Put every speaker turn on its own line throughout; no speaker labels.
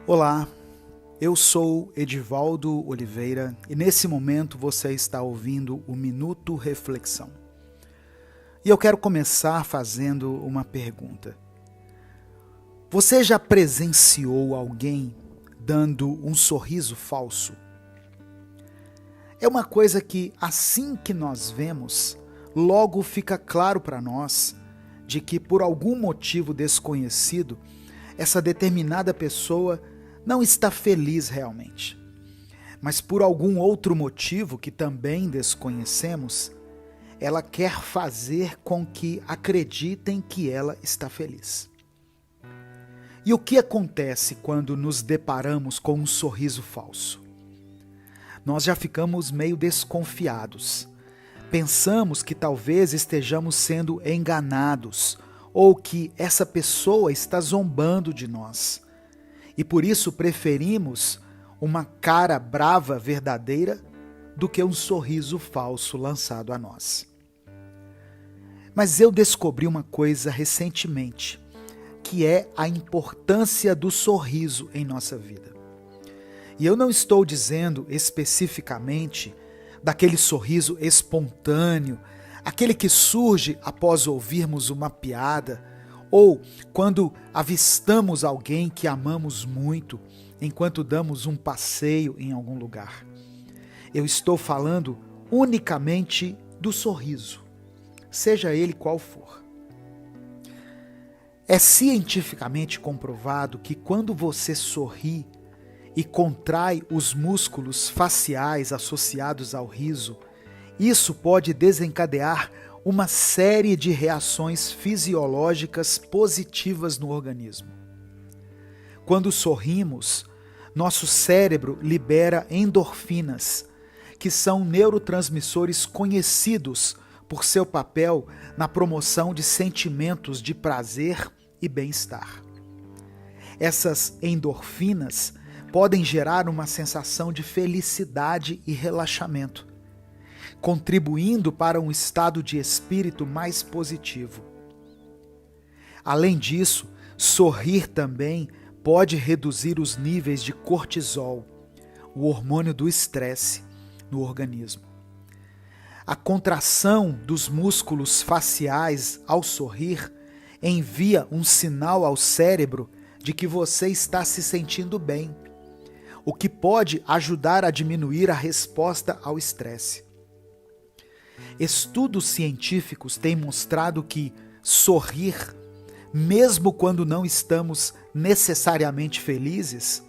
Olá, eu sou Edivaldo Oliveira e nesse momento você está ouvindo o Minuto Reflexão. E eu quero começar fazendo uma pergunta. Você já presenciou alguém dando um sorriso falso? É uma coisa que assim que nós vemos, logo fica claro para nós de que por algum motivo desconhecido, essa determinada pessoa não está feliz realmente. Mas por algum outro motivo que também desconhecemos, ela quer fazer com que acreditem que ela está feliz. E o que acontece quando nos deparamos com um sorriso falso? Nós já ficamos meio desconfiados. Pensamos que talvez estejamos sendo enganados ou que essa pessoa está zombando de nós. E por isso preferimos uma cara brava verdadeira do que um sorriso falso lançado a nós. Mas eu descobri uma coisa recentemente, que é a importância do sorriso em nossa vida. E eu não estou dizendo especificamente daquele sorriso espontâneo, aquele que surge após ouvirmos uma piada, ou quando avistamos alguém que amamos muito, enquanto damos um passeio em algum lugar. Eu estou falando unicamente do sorriso, seja ele qual for. É cientificamente comprovado que quando você sorri e contrai os músculos faciais associados ao riso, isso pode desencadear uma série de reações fisiológicas positivas no organismo. Quando sorrimos, nosso cérebro libera endorfinas, que são neurotransmissores conhecidos por seu papel na promoção de sentimentos de prazer e bem-estar. Essas endorfinas podem gerar uma sensação de felicidade e relaxamento, contribuindo para um estado de espírito mais positivo. Além disso, sorrir também pode reduzir os níveis de cortisol, o hormônio do estresse, no organismo. A contração dos músculos faciais ao sorrir envia um sinal ao cérebro de que você está se sentindo bem, o que pode ajudar a diminuir a resposta ao estresse. Estudos científicos têm mostrado que sorrir, mesmo quando não estamos necessariamente felizes,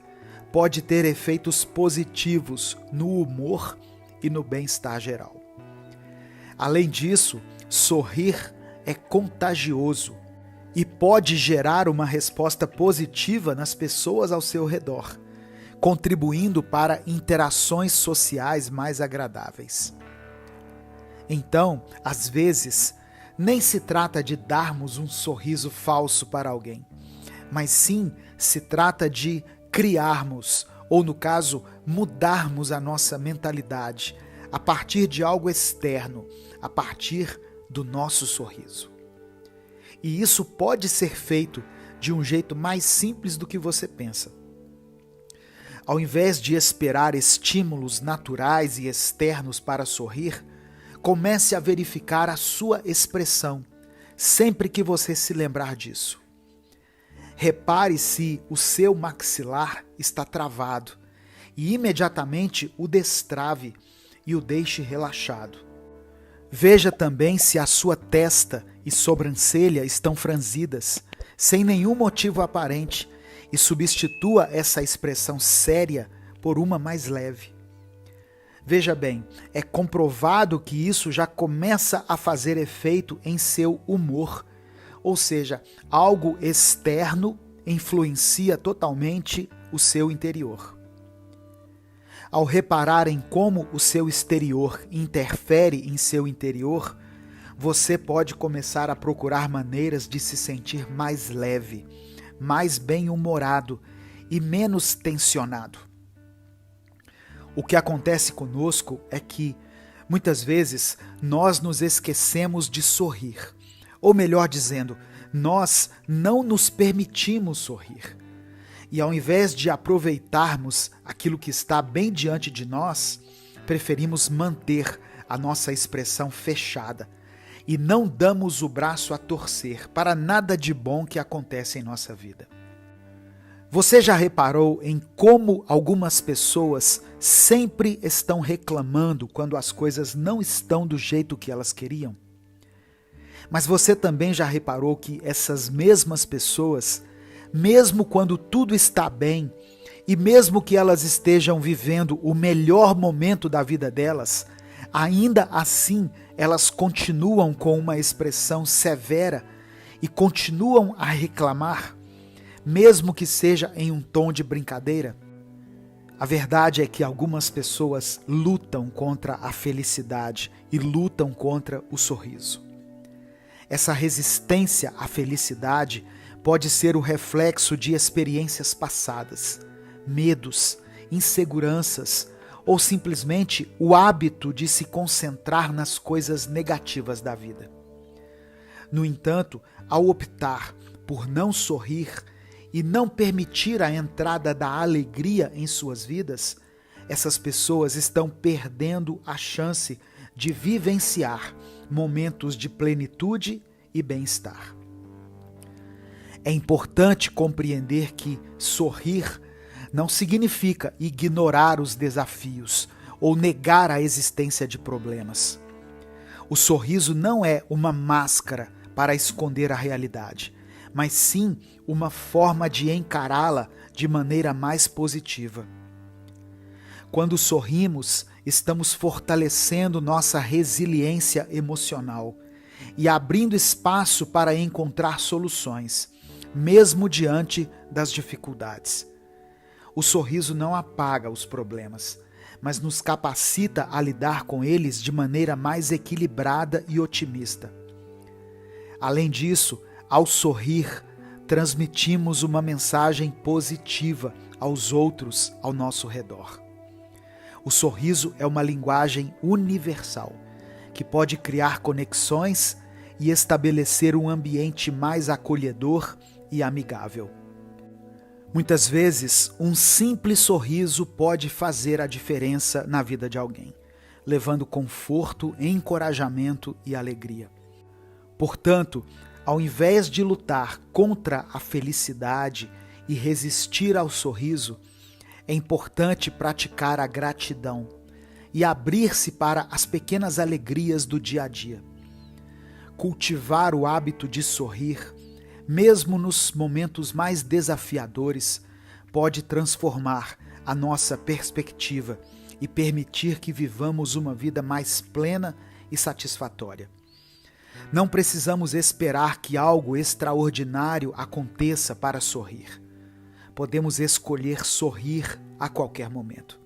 pode ter efeitos positivos no humor e no bem-estar geral. Além disso, sorrir é contagioso e pode gerar uma resposta positiva nas pessoas ao seu redor, contribuindo para interações sociais mais agradáveis. Então, às vezes, nem se trata de darmos um sorriso falso para alguém, mas sim se trata de criarmos, ou no caso, mudarmos a nossa mentalidade a partir de algo externo, a partir do nosso sorriso. E isso pode ser feito de um jeito mais simples do que você pensa. Ao invés de esperar estímulos naturais e externos para sorrir, comece a verificar a sua expressão, sempre que você se lembrar disso. Repare se o seu maxilar está travado e imediatamente o destrave e o deixe relaxado. Veja também se a sua testa e sobrancelha estão franzidas, sem nenhum motivo aparente, e substitua essa expressão séria por uma mais leve. Veja bem, é comprovado que isso já começa a fazer efeito em seu humor, ou seja, algo externo influencia totalmente o seu interior. Ao reparar em como o seu exterior interfere em seu interior, você pode começar a procurar maneiras de se sentir mais leve, mais bem-humorado e menos tensionado. O que acontece conosco é que, muitas vezes, nós nos esquecemos de sorrir. Ou melhor dizendo, nós não nos permitimos sorrir. E ao invés de aproveitarmos aquilo que está bem diante de nós, preferimos manter a nossa expressão fechada e não damos o braço a torcer para nada de bom que acontece em nossa vida. Você já reparou em como algumas pessoas sempre estão reclamando quando as coisas não estão do jeito que elas queriam? Mas você também já reparou que essas mesmas pessoas, mesmo quando tudo está bem, e mesmo que elas estejam vivendo o melhor momento da vida delas, ainda assim elas continuam com uma expressão severa e continuam a reclamar, mesmo que seja em um tom de brincadeira? A verdade é que algumas pessoas lutam contra a felicidade e lutam contra o sorriso. Essa resistência à felicidade pode ser o reflexo de experiências passadas, medos, inseguranças ou simplesmente o hábito de se concentrar nas coisas negativas da vida. No entanto, ao optar por não sorrir e não permitir a entrada da alegria em suas vidas, essas pessoas estão perdendo a chance de vivenciar momentos de plenitude e bem-estar. É importante compreender que sorrir não significa ignorar os desafios ou negar a existência de problemas. O sorriso não é uma máscara para esconder a realidade, mas sim uma forma de encará-la de maneira mais positiva. Quando sorrimos, estamos fortalecendo nossa resiliência emocional e abrindo espaço para encontrar soluções, mesmo diante das dificuldades. O sorriso não apaga os problemas, mas nos capacita a lidar com eles de maneira mais equilibrada e otimista. Além disso, ao sorrir, transmitimos uma mensagem positiva aos outros ao nosso redor. O sorriso é uma linguagem universal, que pode criar conexões e estabelecer um ambiente mais acolhedor e amigável. Muitas vezes, um simples sorriso pode fazer a diferença na vida de alguém, levando conforto, encorajamento e alegria. Portanto, ao invés de lutar contra a felicidade e resistir ao sorriso, é importante praticar a gratidão e abrir-se para as pequenas alegrias do dia a dia. Cultivar o hábito de sorrir, mesmo nos momentos mais desafiadores, pode transformar a nossa perspectiva e permitir que vivamos uma vida mais plena e satisfatória. Não precisamos esperar que algo extraordinário aconteça para sorrir. Podemos escolher sorrir a qualquer momento.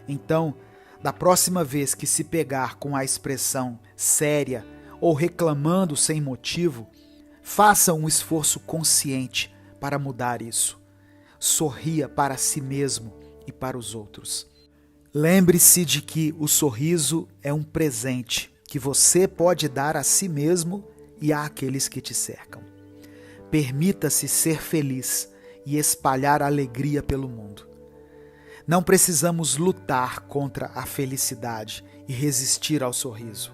Então, da próxima vez que se pegar com a expressão séria ou reclamando sem motivo, faça um esforço consciente para mudar isso. Sorria para si mesmo e para os outros. Lembre-se de que o sorriso é um presente que você pode dar a si mesmo e àqueles que te cercam. Permita-se ser feliz e espalhar alegria pelo mundo. Não precisamos lutar contra a felicidade e resistir ao sorriso.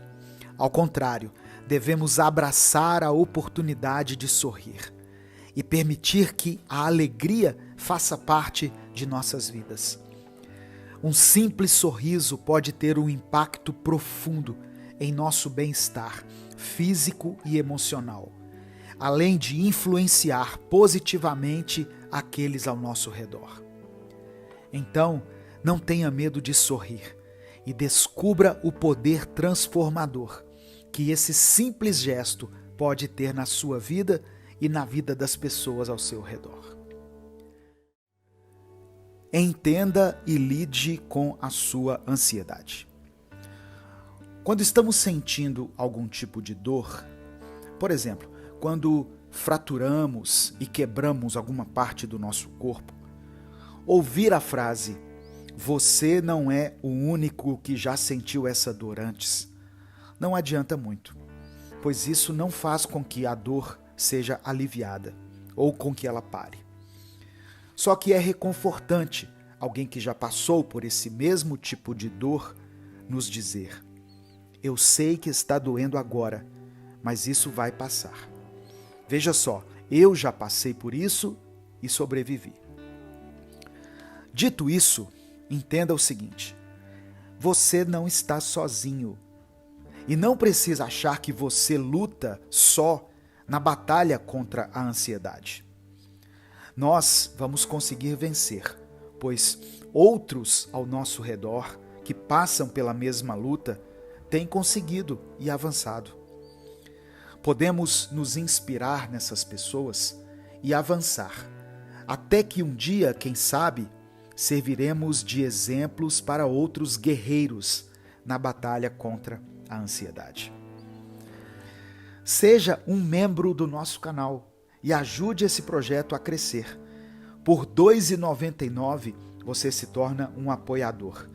Ao contrário, devemos abraçar a oportunidade de sorrir e permitir que a alegria faça parte de nossas vidas. Um simples sorriso pode ter um impacto profundo em nosso bem-estar físico e emocional, além de influenciar positivamente aqueles ao nosso redor. Então, não tenha medo de sorrir e descubra o poder transformador que esse simples gesto pode ter na sua vida e na vida das pessoas ao seu redor. Entenda e lide com a sua ansiedade. Quando estamos sentindo algum tipo de dor, por exemplo, quando fraturamos e quebramos alguma parte do nosso corpo, ouvir a frase "você não é o único que já sentiu essa dor antes" não adianta muito, pois isso não faz com que a dor seja aliviada ou com que ela pare. Só que é reconfortante alguém que já passou por esse mesmo tipo de dor nos dizer: eu sei que está doendo agora, mas isso vai passar. Veja só, eu já passei por isso e sobrevivi. Dito isso, entenda o seguinte: você não está sozinho. E não precisa achar que você luta só na batalha contra a ansiedade. Nós vamos conseguir vencer, pois outros ao nosso redor que passam pela mesma luta têm conseguido e avançado. Podemos nos inspirar nessas pessoas e avançar, até que um dia, quem sabe, serviremos de exemplos para outros guerreiros na batalha contra a ansiedade. Seja um membro do nosso canal e ajude esse projeto a crescer. Por R$ 2,99 você se torna um apoiador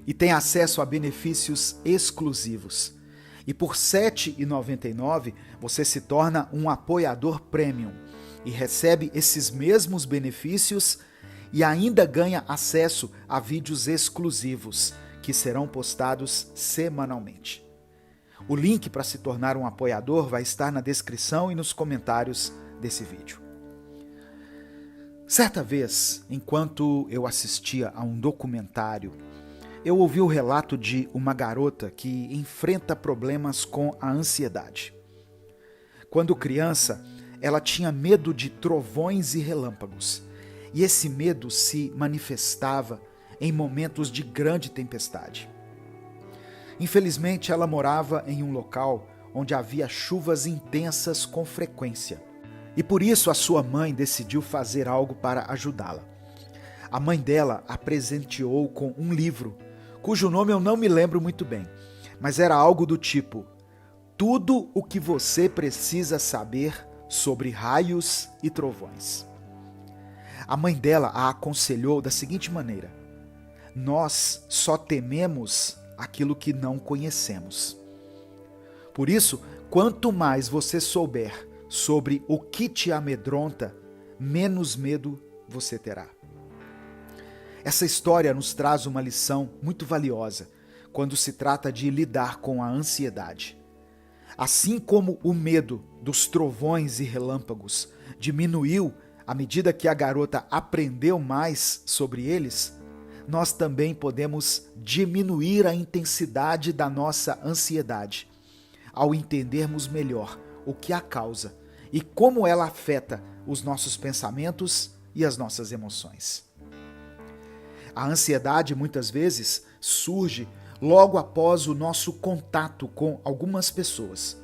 e tem acesso a benefícios exclusivos. E por R$ 7,99 você se torna um apoiador premium e recebe esses mesmos benefícios e ainda ganha acesso a vídeos exclusivos que serão postados semanalmente. O link para se tornar um apoiador vai estar na descrição e nos comentários desse vídeo. Certa vez, enquanto eu assistia a um documentário, eu ouvi o relato de uma garota que enfrenta problemas com a ansiedade. Quando criança, ela tinha medo de trovões e relâmpagos, e esse medo se manifestava em momentos de grande tempestade. Infelizmente, ela morava em um local onde havia chuvas intensas com frequência. E por isso a sua mãe decidiu fazer algo para ajudá-la. A mãe dela a presenteou com um livro, cujo nome eu não me lembro muito bem, mas era algo do tipo: tudo o que você precisa saber sobre raios e trovões. A mãe dela a aconselhou da seguinte maneira: nós só tememos aquilo que não conhecemos. Por isso, quanto mais você souber sobre o que te amedronta, menos medo você terá. Essa história nos traz uma lição muito valiosa quando se trata de lidar com a ansiedade. Assim como o medo dos trovões e relâmpagos diminuiu à medida que a garota aprendeu mais sobre eles, nós também podemos diminuir a intensidade da nossa ansiedade, ao entendermos melhor o que a causa e como ela afeta os nossos pensamentos e as nossas emoções. A ansiedade muitas vezes surge logo após o nosso contato com algumas pessoas,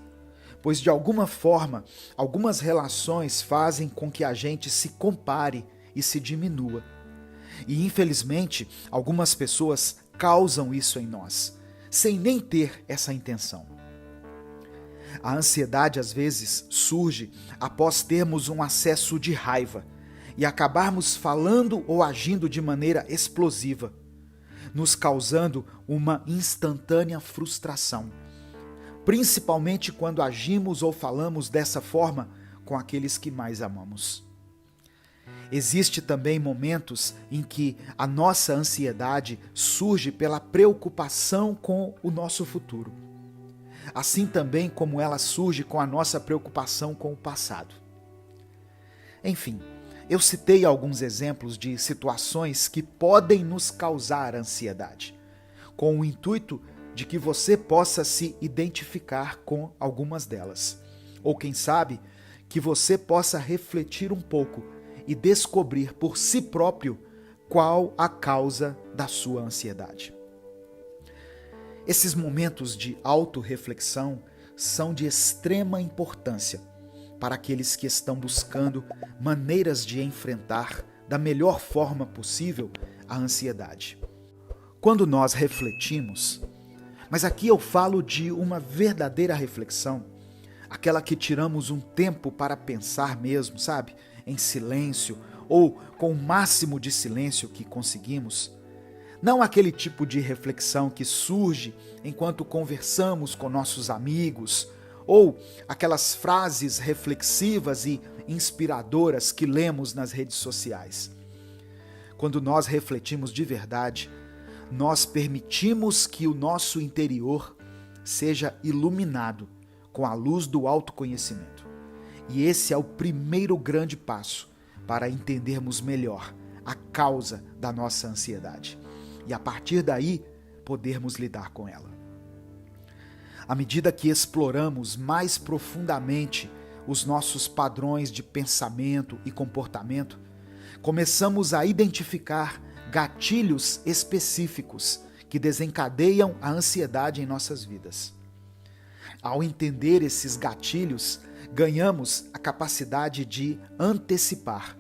pois de alguma forma, algumas relações fazem com que a gente se compare e se diminua. E infelizmente, algumas pessoas causam isso em nós, sem nem ter essa intenção. A ansiedade às vezes surge após termos um acesso de raiva e acabarmos falando ou agindo de maneira explosiva, nos causando uma instantânea frustração, principalmente quando agimos ou falamos dessa forma com aqueles que mais amamos. Existem também momentos em que a nossa ansiedade surge pela preocupação com o nosso futuro, assim também como ela surge com a nossa preocupação com o passado. Enfim, eu citei alguns exemplos de situações que podem nos causar ansiedade, com o intuito de que você possa se identificar com algumas delas, ou quem sabe, que você possa refletir um pouco e descobrir por si próprio qual a causa da sua ansiedade. Esses momentos de autorreflexão são de extrema importância para aqueles que estão buscando maneiras de enfrentar da melhor forma possível a ansiedade. Quando nós refletimos, mas aqui eu falo de uma verdadeira reflexão, aquela que tiramos um tempo para pensar mesmo, sabe? Em silêncio ou com o máximo de silêncio que conseguimos. Não aquele tipo de reflexão que surge enquanto conversamos com nossos amigos ou aquelas frases reflexivas e inspiradoras que lemos nas redes sociais. quando nós refletimos de verdade, nós permitimos que o nosso interior seja iluminado com a luz do autoconhecimento. E esse é o primeiro grande passo para entendermos melhor a causa da nossa ansiedade. E a partir daí, podermos lidar com ela. À medida que exploramos mais profundamente os nossos padrões de pensamento e comportamento, começamos a identificar gatilhos específicos que desencadeiam a ansiedade em nossas vidas. Ao entender esses gatilhos, ganhamos a capacidade de antecipar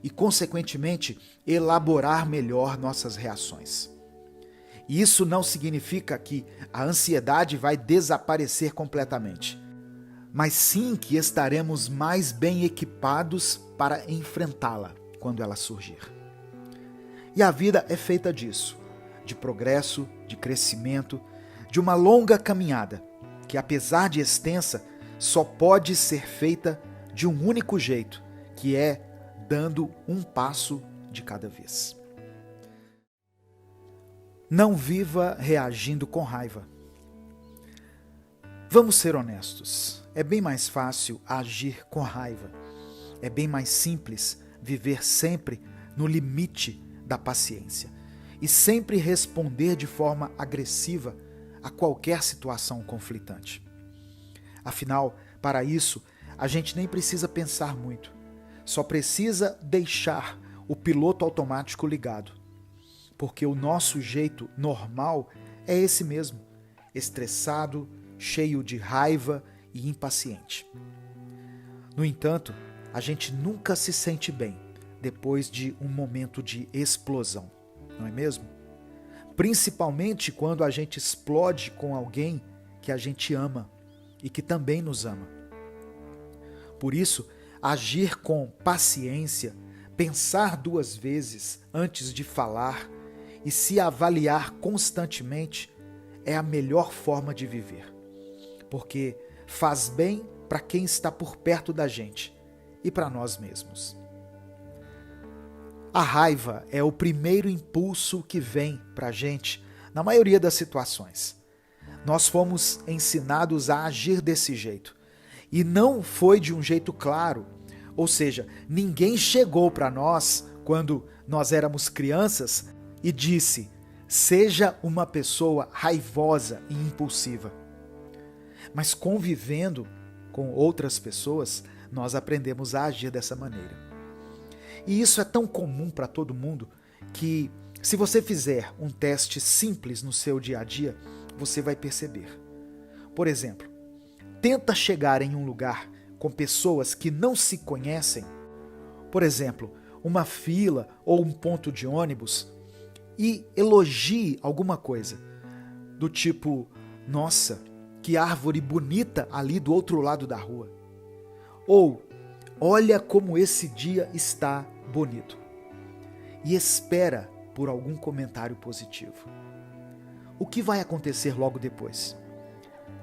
e, consequentemente, elaborar melhor nossas reações. E isso não significa que a ansiedade vai desaparecer completamente, mas sim que estaremos mais bem equipados para enfrentá-la quando ela surgir. E a vida é feita disso, de progresso, de crescimento, de uma longa caminhada, que apesar de extensa, só pode ser feita de um único jeito, que é dando um passo de cada vez. Não viva reagindo com raiva. Vamos ser honestos, é bem mais fácil agir com raiva. É bem mais simples viver sempre no limite da paciência e sempre responder de forma agressiva a qualquer situação conflitante. Afinal, para isso, a gente nem precisa pensar muito. Só precisa deixar o piloto automático ligado. Porque o nosso jeito normal é esse mesmo, estressado, cheio de raiva e impaciente. No entanto, a gente nunca se sente bem depois de um momento de explosão, não é mesmo? Principalmente quando a gente explode com alguém que a gente ama e que também nos ama. Por isso, agir com paciência, pensar duas vezes antes de falar e se avaliar constantemente é a melhor forma de viver. Porque faz bem para quem está por perto da gente e para nós mesmos. A raiva é o primeiro impulso que vem para a gente na maioria das situações. Nós fomos ensinados a agir desse jeito. E não foi de um jeito claro. Ou seja, ninguém chegou para nós, quando nós éramos crianças, e disse: seja uma pessoa raivosa e impulsiva. Mas convivendo com outras pessoas, nós aprendemos a agir dessa maneira. E isso é tão comum para todo mundo que, se você fizer um teste simples no seu dia a dia, você vai perceber. Por exemplo, tenta chegar em um lugar com pessoas que não se conhecem, por exemplo, uma fila ou um ponto de ônibus, e elogie alguma coisa, do tipo: nossa, que árvore bonita ali do outro lado da rua. Ou, olha como esse dia está bonito. E espera por algum comentário positivo. O que vai acontecer logo depois?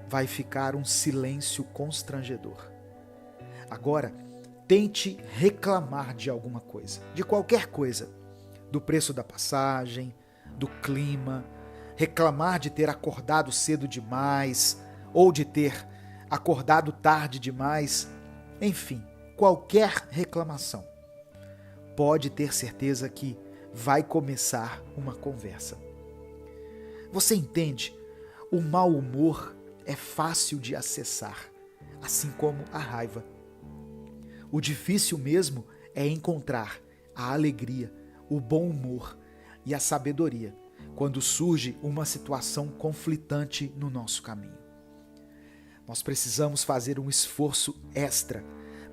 Vai ficar um silêncio constrangedor. Agora, tente reclamar de alguma coisa, de qualquer coisa. Do preço da passagem, do clima, reclamar de ter acordado cedo demais, ou de ter acordado tarde demais, enfim, qualquer reclamação. Pode ter certeza que vai começar uma conversa. Você entende? O mau humor é fácil de acessar, assim como a raiva. O difícil mesmo é encontrar a alegria, o bom humor e a sabedoria quando surge uma situação conflitante no nosso caminho. Nós precisamos fazer um esforço extra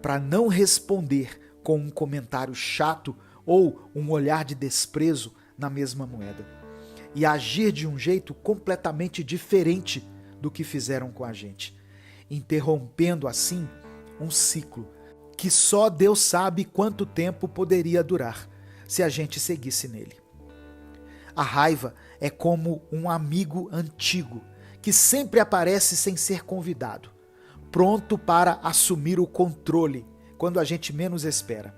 para não responder com um comentário chato ou um olhar de desprezo na mesma moeda e agir de um jeito completamente diferente do que fizeram com a gente, interrompendo assim um ciclo que só Deus sabe quanto tempo poderia durar se a gente seguisse nele. A raiva é como um amigo antigo que sempre aparece sem ser convidado, pronto para assumir o controle quando a gente menos espera.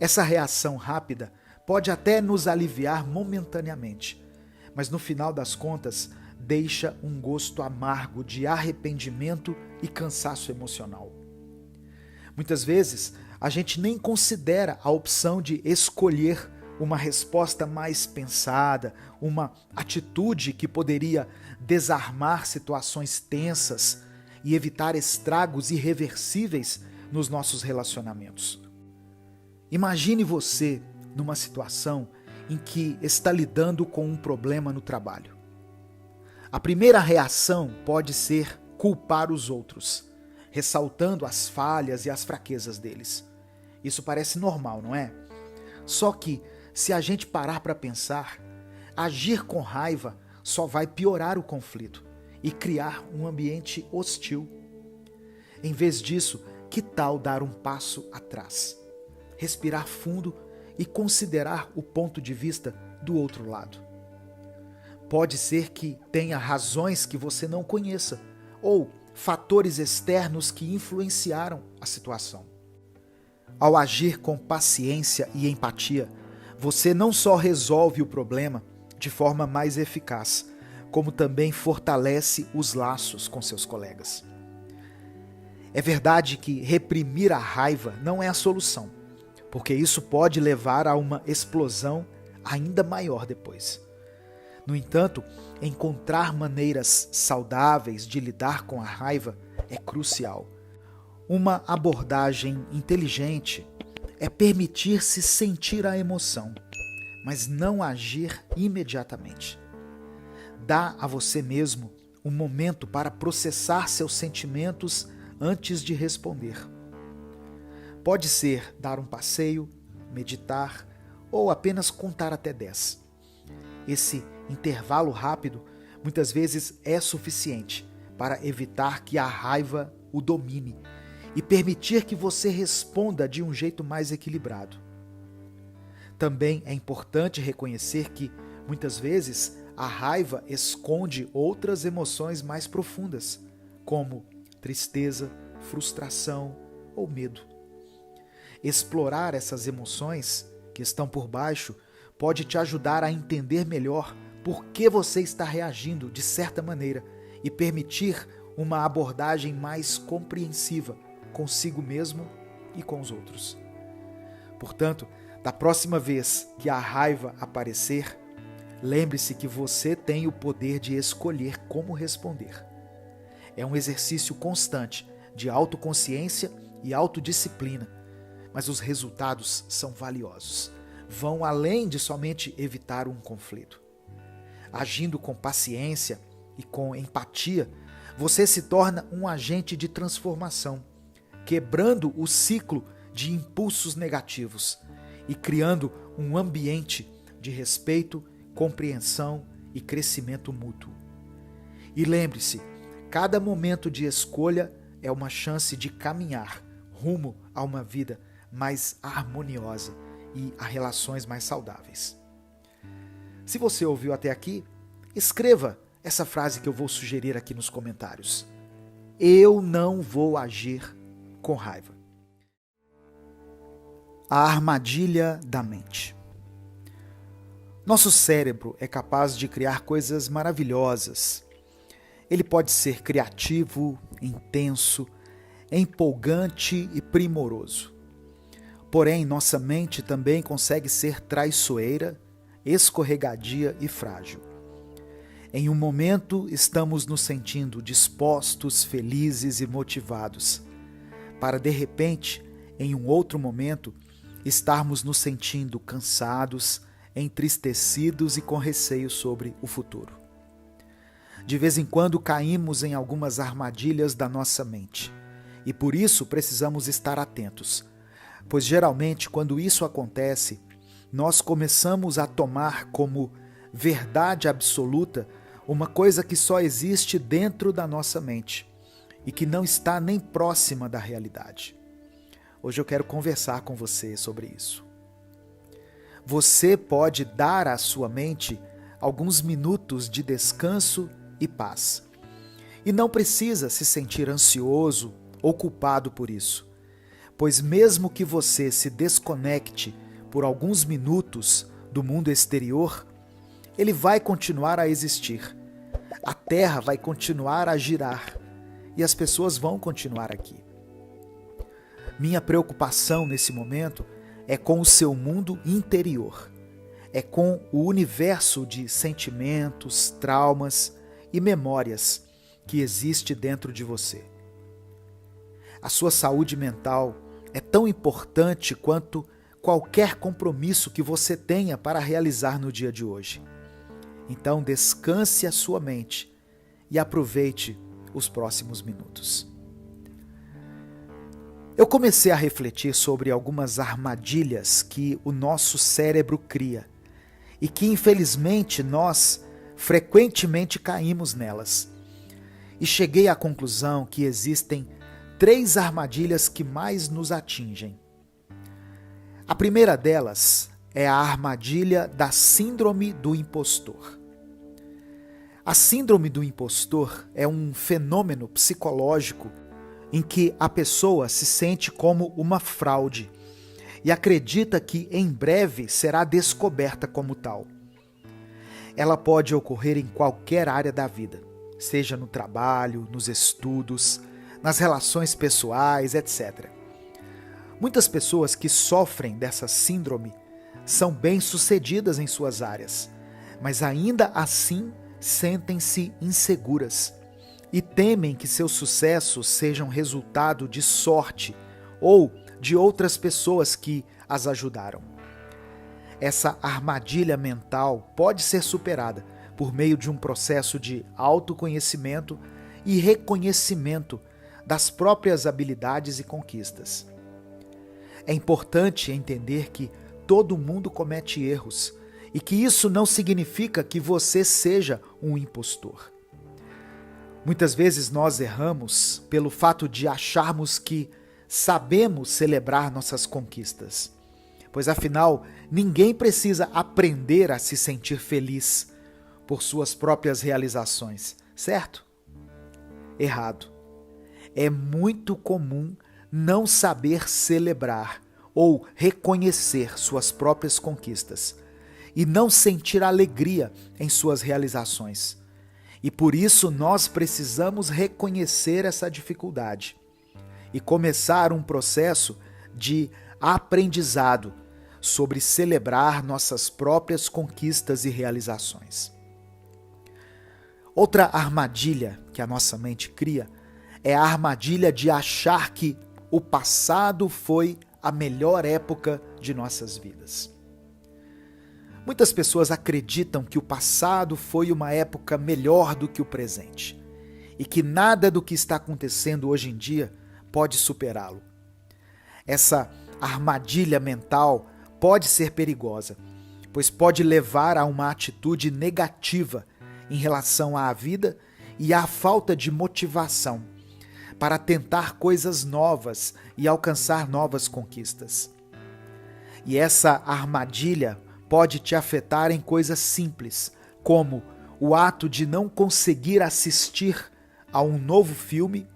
Essa reação rápida pode até nos aliviar momentaneamente, mas no final das contas deixa um gosto amargo de arrependimento e cansaço emocional. Muitas vezes a gente nem considera a opção de escolher uma resposta mais pensada, uma atitude que poderia desarmar situações tensas e evitar estragos irreversíveis nos nossos relacionamentos. Imagine você numa situação em que está lidando com um problema no trabalho. A primeira reação pode ser culpar os outros, ressaltando as falhas e as fraquezas deles. Isso parece normal, não é? Só que, se a gente parar para pensar, agir com raiva só vai piorar o conflito e criar um ambiente hostil. Em vez disso, que tal dar um passo atrás? Respirar fundo e considerar o ponto de vista do outro lado. Pode ser que tenha razões que você não conheça ou fatores externos que influenciaram a situação. Ao agir com paciência e empatia, você não só resolve o problema de forma mais eficaz, como também fortalece os laços com seus colegas. É verdade que reprimir a raiva não é a solução, porque isso pode levar a uma explosão ainda maior depois. No entanto, encontrar maneiras saudáveis de lidar com a raiva é crucial. Uma abordagem inteligente é permitir-se sentir a emoção, mas não agir imediatamente. Dá a você mesmo um momento para processar seus sentimentos antes de responder. Pode ser dar um passeio, meditar ou apenas contar até 10. Esse intervalo rápido muitas vezes é suficiente para evitar que a raiva o domine e permitir que você responda de um jeito mais equilibrado. Também é importante reconhecer que, muitas vezes, a raiva esconde outras emoções mais profundas, como tristeza, frustração ou medo. Explorar essas emoções que estão por baixo pode te ajudar a entender melhor por que você está reagindo de certa maneira e permitir uma abordagem mais compreensiva consigo mesmo e com os outros. Portanto, da próxima vez que a raiva aparecer, lembre-se que você tem o poder de escolher como responder. É um exercício constante de autoconsciência e autodisciplina, mas os resultados são valiosos. Vão além de somente evitar um conflito. Agindo com paciência e com empatia, você se torna um agente de transformação, quebrando o ciclo de impulsos negativos e criando um ambiente de respeito, compreensão e crescimento mútuo. E lembre-se, cada momento de escolha é uma chance de caminhar rumo a uma vida mais harmoniosa e a relações mais saudáveis. Se você ouviu até aqui, escreva essa frase que eu vou sugerir aqui nos comentários. Eu não vou agir com raiva. A armadilha da mente. Nosso cérebro é capaz de criar coisas maravilhosas. Ele pode ser criativo, intenso, empolgante e primoroso. Porém, nossa mente também consegue ser traiçoeira, escorregadia e frágil. Em um momento, estamos nos sentindo dispostos, felizes e motivados, para de repente, em um outro momento, estarmos nos sentindo cansados, entristecidos e com receio sobre o futuro. De vez em quando caímos em algumas armadilhas da nossa mente, e por isso precisamos estar atentos, pois geralmente quando isso acontece, nós começamos a tomar como verdade absoluta uma coisa que só existe dentro da nossa mente e que não está nem próxima da realidade. Hoje eu quero conversar com você sobre isso. Você pode dar à sua mente alguns minutos de descanso e paz. E não precisa se sentir ansioso ou culpado por isso, pois mesmo que você se desconecte por alguns minutos do mundo exterior, ele vai continuar a existir. A Terra vai continuar a girar e as pessoas vão continuar aqui. Minha preocupação nesse momento é com o seu mundo interior. É com o universo de sentimentos, traumas e memórias que existe dentro de você. A sua saúde mental é tão importante quanto qualquer compromisso que você tenha para realizar no dia de hoje. Então descanse a sua mente e aproveite os próximos minutos. Eu comecei a refletir sobre algumas armadilhas que o nosso cérebro cria e que, infelizmente, nós frequentemente caímos nelas. E cheguei à conclusão que existem 3 armadilhas que mais nos atingem. A primeira delas é a armadilha da síndrome do impostor. A síndrome do impostor é um fenômeno psicológico em que a pessoa se sente como uma fraude e acredita que em breve será descoberta como tal. Ela pode ocorrer em qualquer área da vida, seja no trabalho, nos estudos, nas relações pessoais, etc. Muitas pessoas que sofrem dessa síndrome são bem-sucedidas em suas áreas, mas ainda assim sentem-se inseguras e temem que seus sucessos sejam resultado de sorte ou de outras pessoas que as ajudaram. Essa armadilha mental pode ser superada por meio de um processo de autoconhecimento e reconhecimento das próprias habilidades e conquistas. É importante entender que todo mundo comete erros e que isso não significa que você seja um impostor. Muitas vezes nós erramos pelo fato de acharmos que sabemos celebrar nossas conquistas, pois afinal ninguém precisa aprender a se sentir feliz por suas próprias realizações, certo? Errado. É muito comum não saber celebrar ou reconhecer suas próprias conquistas e não sentir alegria em suas realizações. E por isso nós precisamos reconhecer essa dificuldade e começar um processo de aprendizado sobre celebrar nossas próprias conquistas e realizações. Outra armadilha que a nossa mente cria é a armadilha de achar que o passado foi a melhor época de nossas vidas. Muitas pessoas acreditam que o passado foi uma época melhor do que o presente e que nada do que está acontecendo hoje em dia pode superá-lo. Essa armadilha mental pode ser perigosa, pois pode levar a uma atitude negativa em relação à vida e à falta de motivação para tentar coisas novas e alcançar novas conquistas. E essa armadilha pode te afetar em coisas simples, como o ato de não conseguir assistir a um novo filme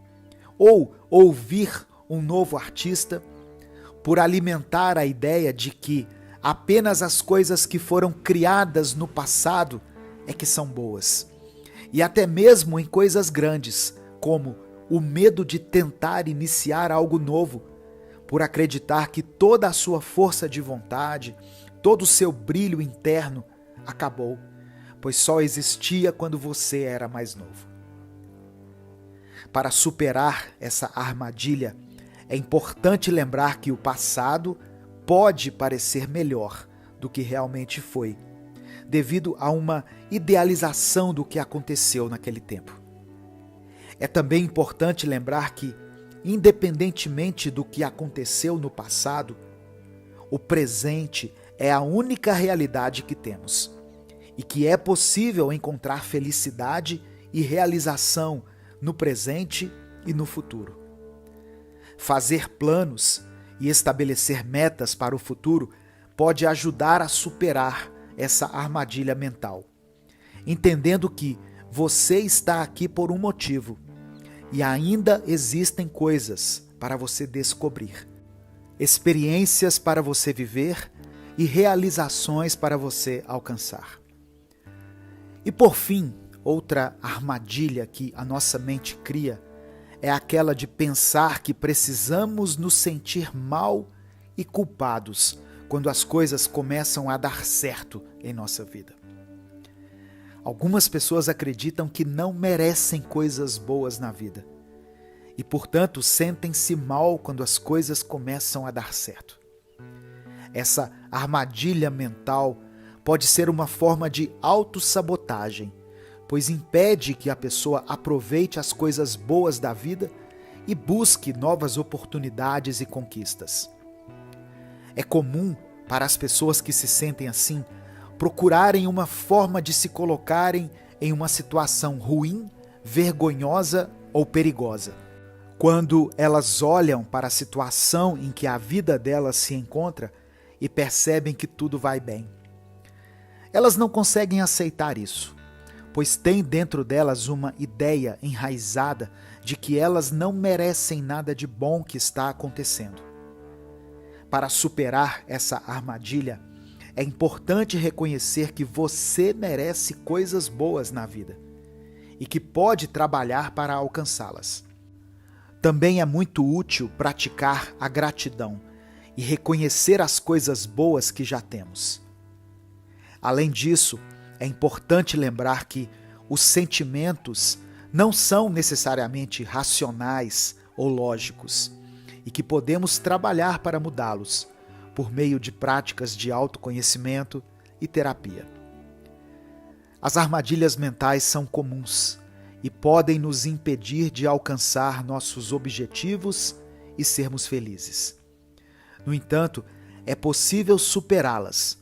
ou ouvir um novo artista, por alimentar a ideia de que apenas as coisas que foram criadas no passado é que são boas. E até mesmo em coisas grandes, como o medo de tentar iniciar algo novo, por acreditar que toda a sua força de vontade, todo o seu brilho interno acabou, pois só existia quando você era mais novo. Para superar essa armadilha, é importante lembrar que o passado pode parecer melhor do que realmente foi, devido a uma idealização do que aconteceu naquele tempo. É também importante lembrar que, independentemente do que aconteceu no passado, o presente é a única realidade que temos e que é possível encontrar felicidade e realização no presente e no futuro. Fazer planos e estabelecer metas para o futuro pode ajudar a superar essa armadilha mental, entendendo que você está aqui por um motivo e ainda existem coisas para você descobrir, experiências para você viver e realizações para você alcançar. E por fim, outra armadilha que a nossa mente cria é aquela de pensar que precisamos nos sentir mal e culpados quando as coisas começam a dar certo em nossa vida. Algumas pessoas acreditam que não merecem coisas boas na vida e, portanto, sentem-se mal quando as coisas começam a dar certo. Essa armadilha mental pode ser uma forma de autossabotagem, pois impede que a pessoa aproveite as coisas boas da vida e busque novas oportunidades e conquistas. É comum para as pessoas que se sentem assim procurarem uma forma de se colocarem em uma situação ruim, vergonhosa ou perigosa. Quando elas olham para a situação em que a vida delas se encontra e percebem que tudo vai bem, elas não conseguem aceitar isso, pois tem dentro delas uma ideia enraizada de que elas não merecem nada de bom que está acontecendo. Para superar essa armadilha, é importante reconhecer que você merece coisas boas na vida e que pode trabalhar para alcançá-las. Também é muito útil praticar a gratidão e reconhecer as coisas boas que já temos. Além disso, é importante lembrar que os sentimentos não são necessariamente racionais ou lógicos e que podemos trabalhar para mudá-los por meio de práticas de autoconhecimento e terapia. As armadilhas mentais são comuns e podem nos impedir de alcançar nossos objetivos e sermos felizes. No entanto, é possível superá-las.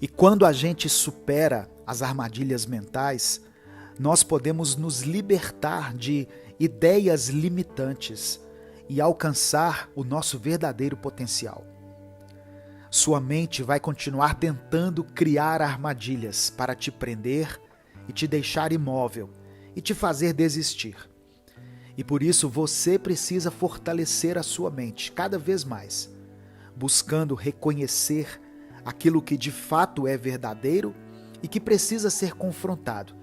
E quando a gente supera as armadilhas mentais, nós podemos nos libertar de ideias limitantes e alcançar o nosso verdadeiro potencial. Sua mente vai continuar tentando criar armadilhas para te prender e te deixar imóvel e te fazer desistir. E por isso você precisa fortalecer a sua mente cada vez mais, buscando reconhecer aquilo que de fato é verdadeiro e que precisa ser confrontado,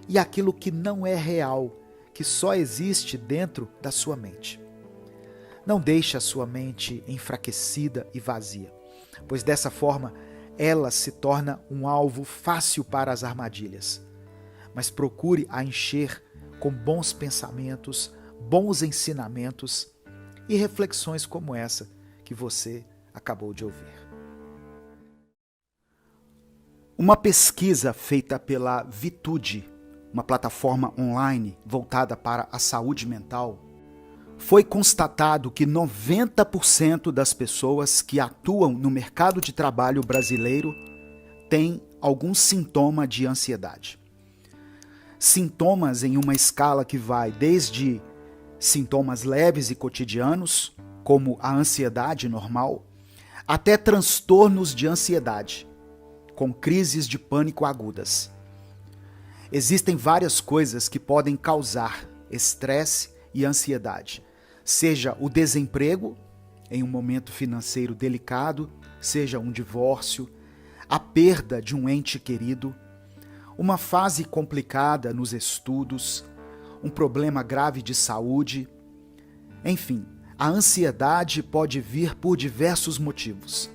e aquilo que não é real, que só existe dentro da sua mente. Não deixe a sua mente enfraquecida e vazia, pois dessa forma ela se torna um alvo fácil para as armadilhas. Mas procure a encher com bons pensamentos, bons ensinamentos e reflexões como essa que você acabou de ouvir. Uma pesquisa feita pela Vitude, uma plataforma online voltada para a saúde mental, foi constatado que 90% das pessoas que atuam no mercado de trabalho brasileiro têm algum sintoma de ansiedade. Sintomas em uma escala que vai desde sintomas leves e cotidianos, como a ansiedade normal, até transtornos de ansiedade, com crises de pânico agudas. Existem várias coisas que podem causar estresse e ansiedade, seja o desemprego, em um momento financeiro delicado, seja um divórcio, a perda de um ente querido, uma fase complicada nos estudos, um problema grave de saúde. Enfim, a ansiedade pode vir por diversos motivos.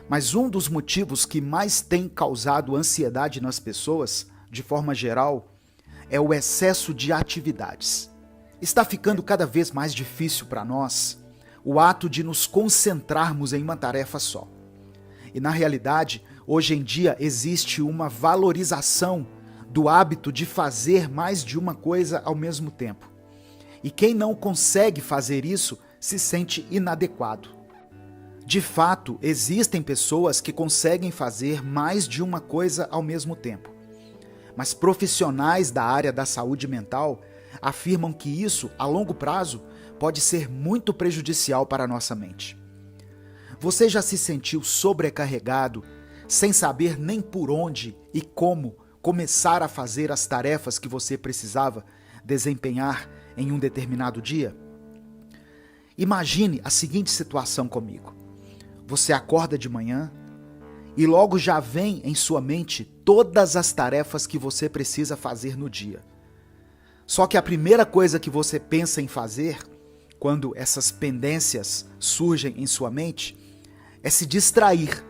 Mas um dos motivos que mais tem causado ansiedade nas pessoas, de forma geral, é o excesso de atividades. Está ficando cada vez mais difícil para nós o ato de nos concentrarmos em uma tarefa só. E na realidade, hoje em dia existe uma valorização do hábito de fazer mais de uma coisa ao mesmo tempo. E quem não consegue fazer isso se sente inadequado. De fato, existem pessoas que conseguem fazer mais de uma coisa ao mesmo tempo. Mas profissionais da área da saúde mental afirmam que isso, a longo prazo, pode ser muito prejudicial para a nossa mente. Você já se sentiu sobrecarregado, sem saber nem por onde e como começar a fazer as tarefas que você precisava desempenhar em um determinado dia? Imagine a seguinte situação comigo. Você acorda de manhã e logo já vem em sua mente todas as tarefas que você precisa fazer no dia. Só que a primeira coisa que você pensa em fazer, quando essas pendências surgem em sua mente, é se distrair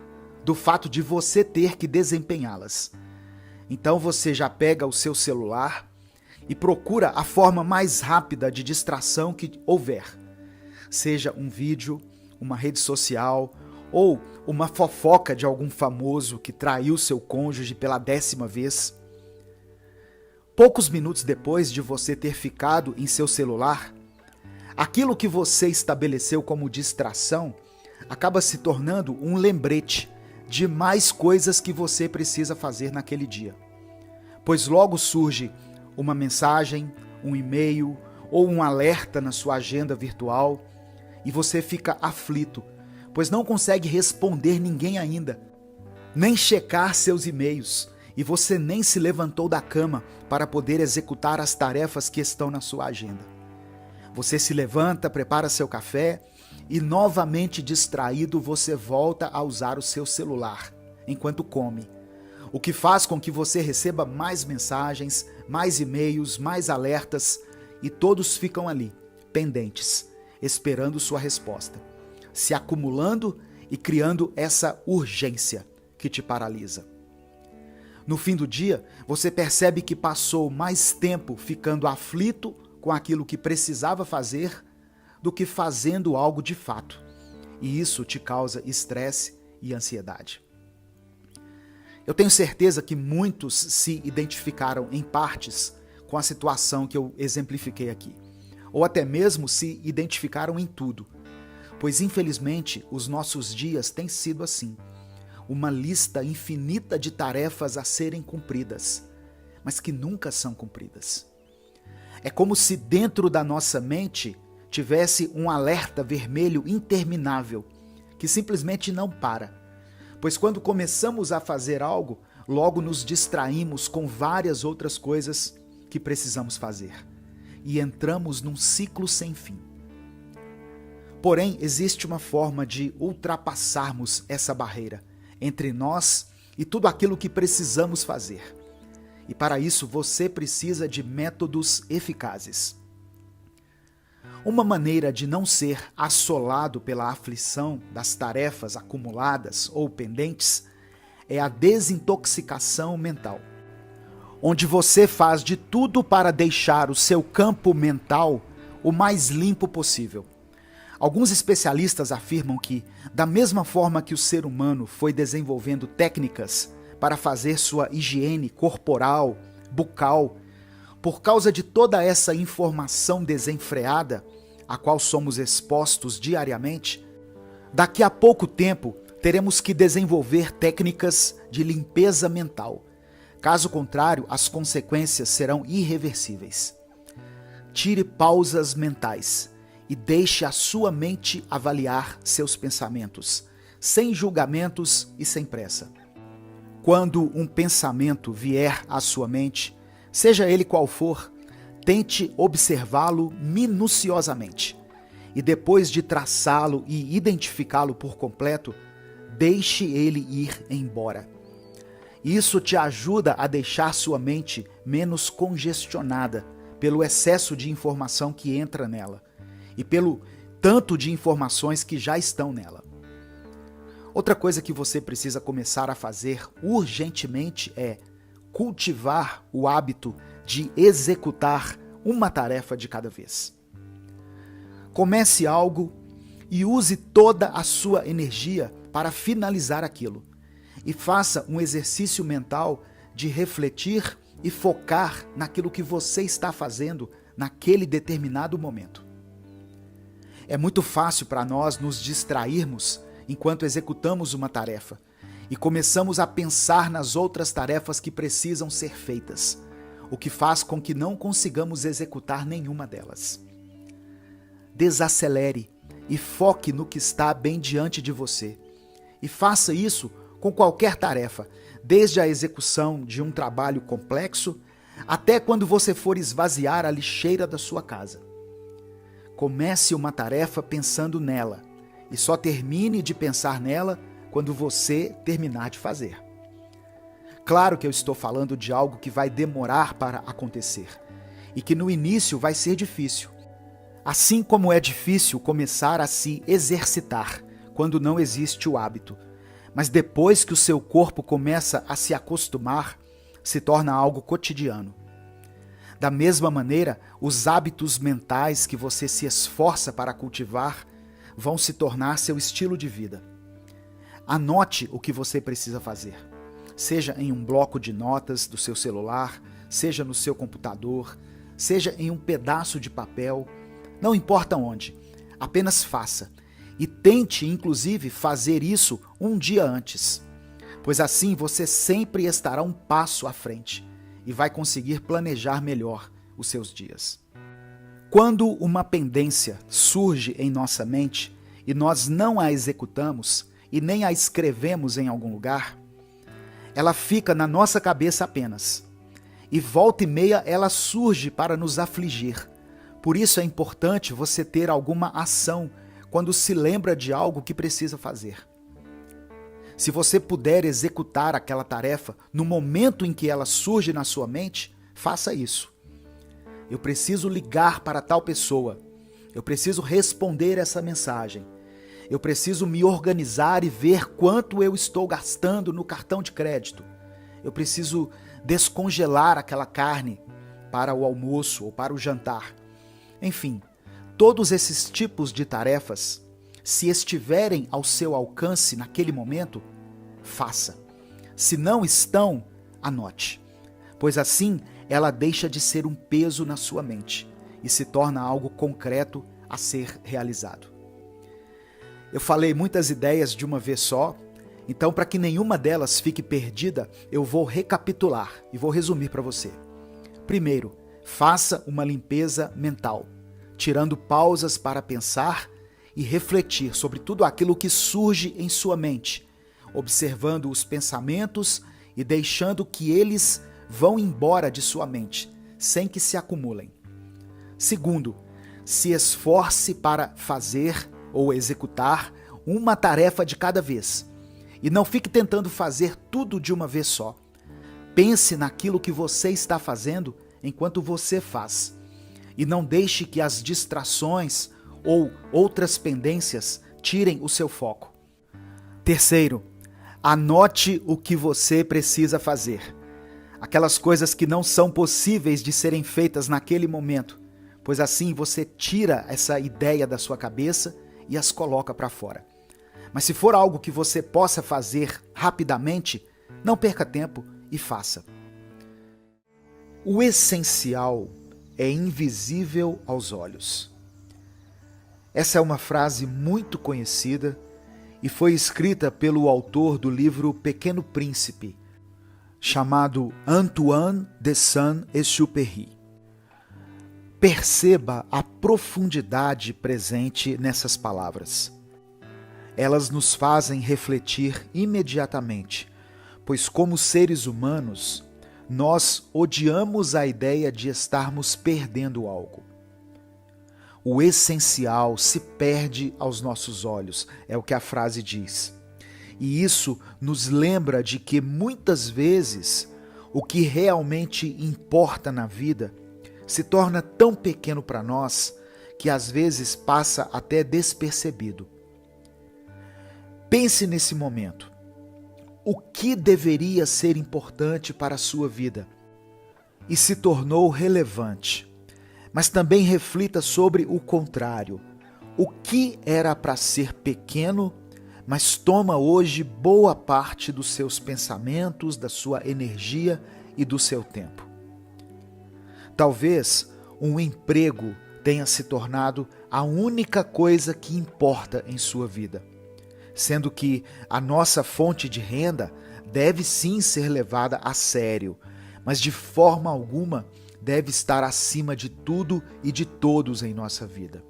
do fato de você ter que desempenhá-las. Então você já pega o seu celular e procura a forma mais rápida de distração que houver. Seja um vídeo, uma rede social ou uma fofoca de algum famoso que traiu seu cônjuge pela 10ª vez. Poucos minutos depois de você ter ficado em seu celular, aquilo que você estabeleceu como distração acaba se tornando um lembrete de mais coisas que você precisa fazer naquele dia. Pois logo surge uma mensagem, um e-mail ou um alerta na sua agenda virtual e você fica aflito, pois não consegue responder ninguém ainda, nem checar seus e-mails, e você nem se levantou da cama para poder executar as tarefas que estão na sua agenda. Você se levanta, prepara seu café e, novamente distraído, você volta a usar o seu celular enquanto come, o que faz com que você receba mais mensagens, mais e-mails, mais alertas, e todos ficam ali, pendentes, esperando sua resposta, se acumulando e criando essa urgência que te paralisa. No fim do dia, você percebe que passou mais tempo ficando aflito com aquilo que precisava fazer do que fazendo algo de fato, e isso te causa estresse e ansiedade. Eu tenho certeza que muitos se identificaram em partes com a situação que eu exemplifiquei aqui, ou até mesmo se identificaram em tudo, pois infelizmente os nossos dias têm sido assim, uma lista infinita de tarefas a serem cumpridas, mas que nunca são cumpridas. É como se dentro da nossa mente tivesse um alerta vermelho interminável, que simplesmente não para. Pois quando começamos a fazer algo, logo nos distraímos com várias outras coisas que precisamos fazer. E entramos num ciclo sem fim. Porém, existe uma forma de ultrapassarmos essa barreira entre nós e tudo aquilo que precisamos fazer. E para isso você precisa de métodos eficazes. Uma maneira de não ser assolado pela aflição das tarefas acumuladas ou pendentes é a desintoxicação mental, onde você faz de tudo para deixar o seu campo mental o mais limpo possível. Alguns especialistas afirmam que, da mesma forma que o ser humano foi desenvolvendo técnicas para fazer sua higiene corporal, bucal, por causa de toda essa informação desenfreada, a qual somos expostos diariamente, daqui a pouco tempo teremos que desenvolver técnicas de limpeza mental. Caso contrário, as consequências serão irreversíveis. Tire pausas mentais e deixe a sua mente avaliar seus pensamentos, sem julgamentos e sem pressa. Quando um pensamento vier à sua mente, seja ele qual for, tente observá-lo minuciosamente e depois de traçá-lo e identificá-lo por completo, deixe ele ir embora. Isso te ajuda a deixar sua mente menos congestionada pelo excesso de informação que entra nela e pelo tanto de informações que já estão nela. Outra coisa que você precisa começar a fazer urgentemente é cultivar o hábito de executar uma tarefa de cada vez. Comece algo e use toda a sua energia para finalizar aquilo. E faça um exercício mental de refletir e focar naquilo que você está fazendo naquele determinado momento. É muito fácil para nós nos distrairmos enquanto executamos uma tarefa e começamos a pensar nas outras tarefas que precisam ser feitas, o que faz com que não consigamos executar nenhuma delas. Desacelere e foque no que está bem diante de você. E faça isso com qualquer tarefa, desde a execução de um trabalho complexo até quando você for esvaziar a lixeira da sua casa. Comece uma tarefa pensando nela e só termine de pensar nela quando você terminar de fazer. Claro que eu estou falando de algo que vai demorar para acontecer e que no início vai ser difícil. Assim como é difícil começar a se exercitar quando não existe o hábito, mas depois que o seu corpo começa a se acostumar, se torna algo cotidiano. Da mesma maneira, os hábitos mentais que você se esforça para cultivar vão se tornar seu estilo de vida. Anote o que você precisa fazer, seja em um bloco de notas do seu celular, seja no seu computador, seja em um pedaço de papel, não importa onde, apenas faça. E tente, inclusive, fazer isso um dia antes, pois assim você sempre estará um passo à frente e vai conseguir planejar melhor os seus dias. Quando uma pendência surge em nossa mente e nós não a executamos e nem a escrevemos em algum lugar, ela fica na nossa cabeça apenas. E volta e meia ela surge para nos afligir. Por isso é importante você ter alguma ação quando se lembra de algo que precisa fazer. Se você puder executar aquela tarefa no momento em que ela surge na sua mente, faça isso. Eu preciso ligar para tal pessoa. Eu preciso responder essa mensagem. Eu preciso me organizar e ver quanto eu estou gastando no cartão de crédito. Eu preciso descongelar aquela carne para o almoço ou para o jantar. Enfim, todos esses tipos de tarefas, se estiverem ao seu alcance naquele momento, faça. Se não estão, anote, pois assim ela deixa de ser um peso na sua mente e se torna algo concreto a ser realizado. Eu falei muitas ideias de uma vez só, então para que nenhuma delas fique perdida, eu vou recapitular e vou resumir para você. Primeiro, faça uma limpeza mental, tirando pausas para pensar e refletir sobre tudo aquilo que surge em sua mente, observando os pensamentos e deixando que eles vão embora de sua mente, sem que se acumulem. Segundo, se esforce para fazer ou executar uma tarefa de cada vez. E não fique tentando fazer tudo de uma vez só. Pense naquilo que você está fazendo enquanto você faz. E não deixe que as distrações ou outras pendências tirem o seu foco. Terceiro, anote o que você precisa fazer. Aquelas coisas que não são possíveis de serem feitas naquele momento, pois assim você tira essa ideia da sua cabeça e as coloca para fora. Mas se for algo que você possa fazer rapidamente, não perca tempo e faça. O essencial é invisível aos olhos. Essa é uma frase muito conhecida e foi escrita pelo autor do livro Pequeno Príncipe, chamado Antoine de Saint-Exupéry. Perceba a profundidade presente nessas palavras. Elas nos fazem refletir imediatamente, pois como seres humanos, nós odiamos a ideia de estarmos perdendo algo. O essencial se perde aos nossos olhos, é o que a frase diz. E isso nos lembra de que muitas vezes o que realmente importa na vida se torna tão pequeno para nós que às vezes passa até despercebido. Pense nesse momento. O que deveria ser importante para a sua vida e se tornou relevante? Mas também reflita sobre o contrário. O que era para ser pequeno, mas toma hoje boa parte dos seus pensamentos, da sua energia e do seu tempo. Talvez um emprego tenha se tornado a única coisa que importa em sua vida, sendo que a nossa fonte de renda deve sim ser levada a sério, mas de forma alguma deve estar acima de tudo e de todos em nossa vida.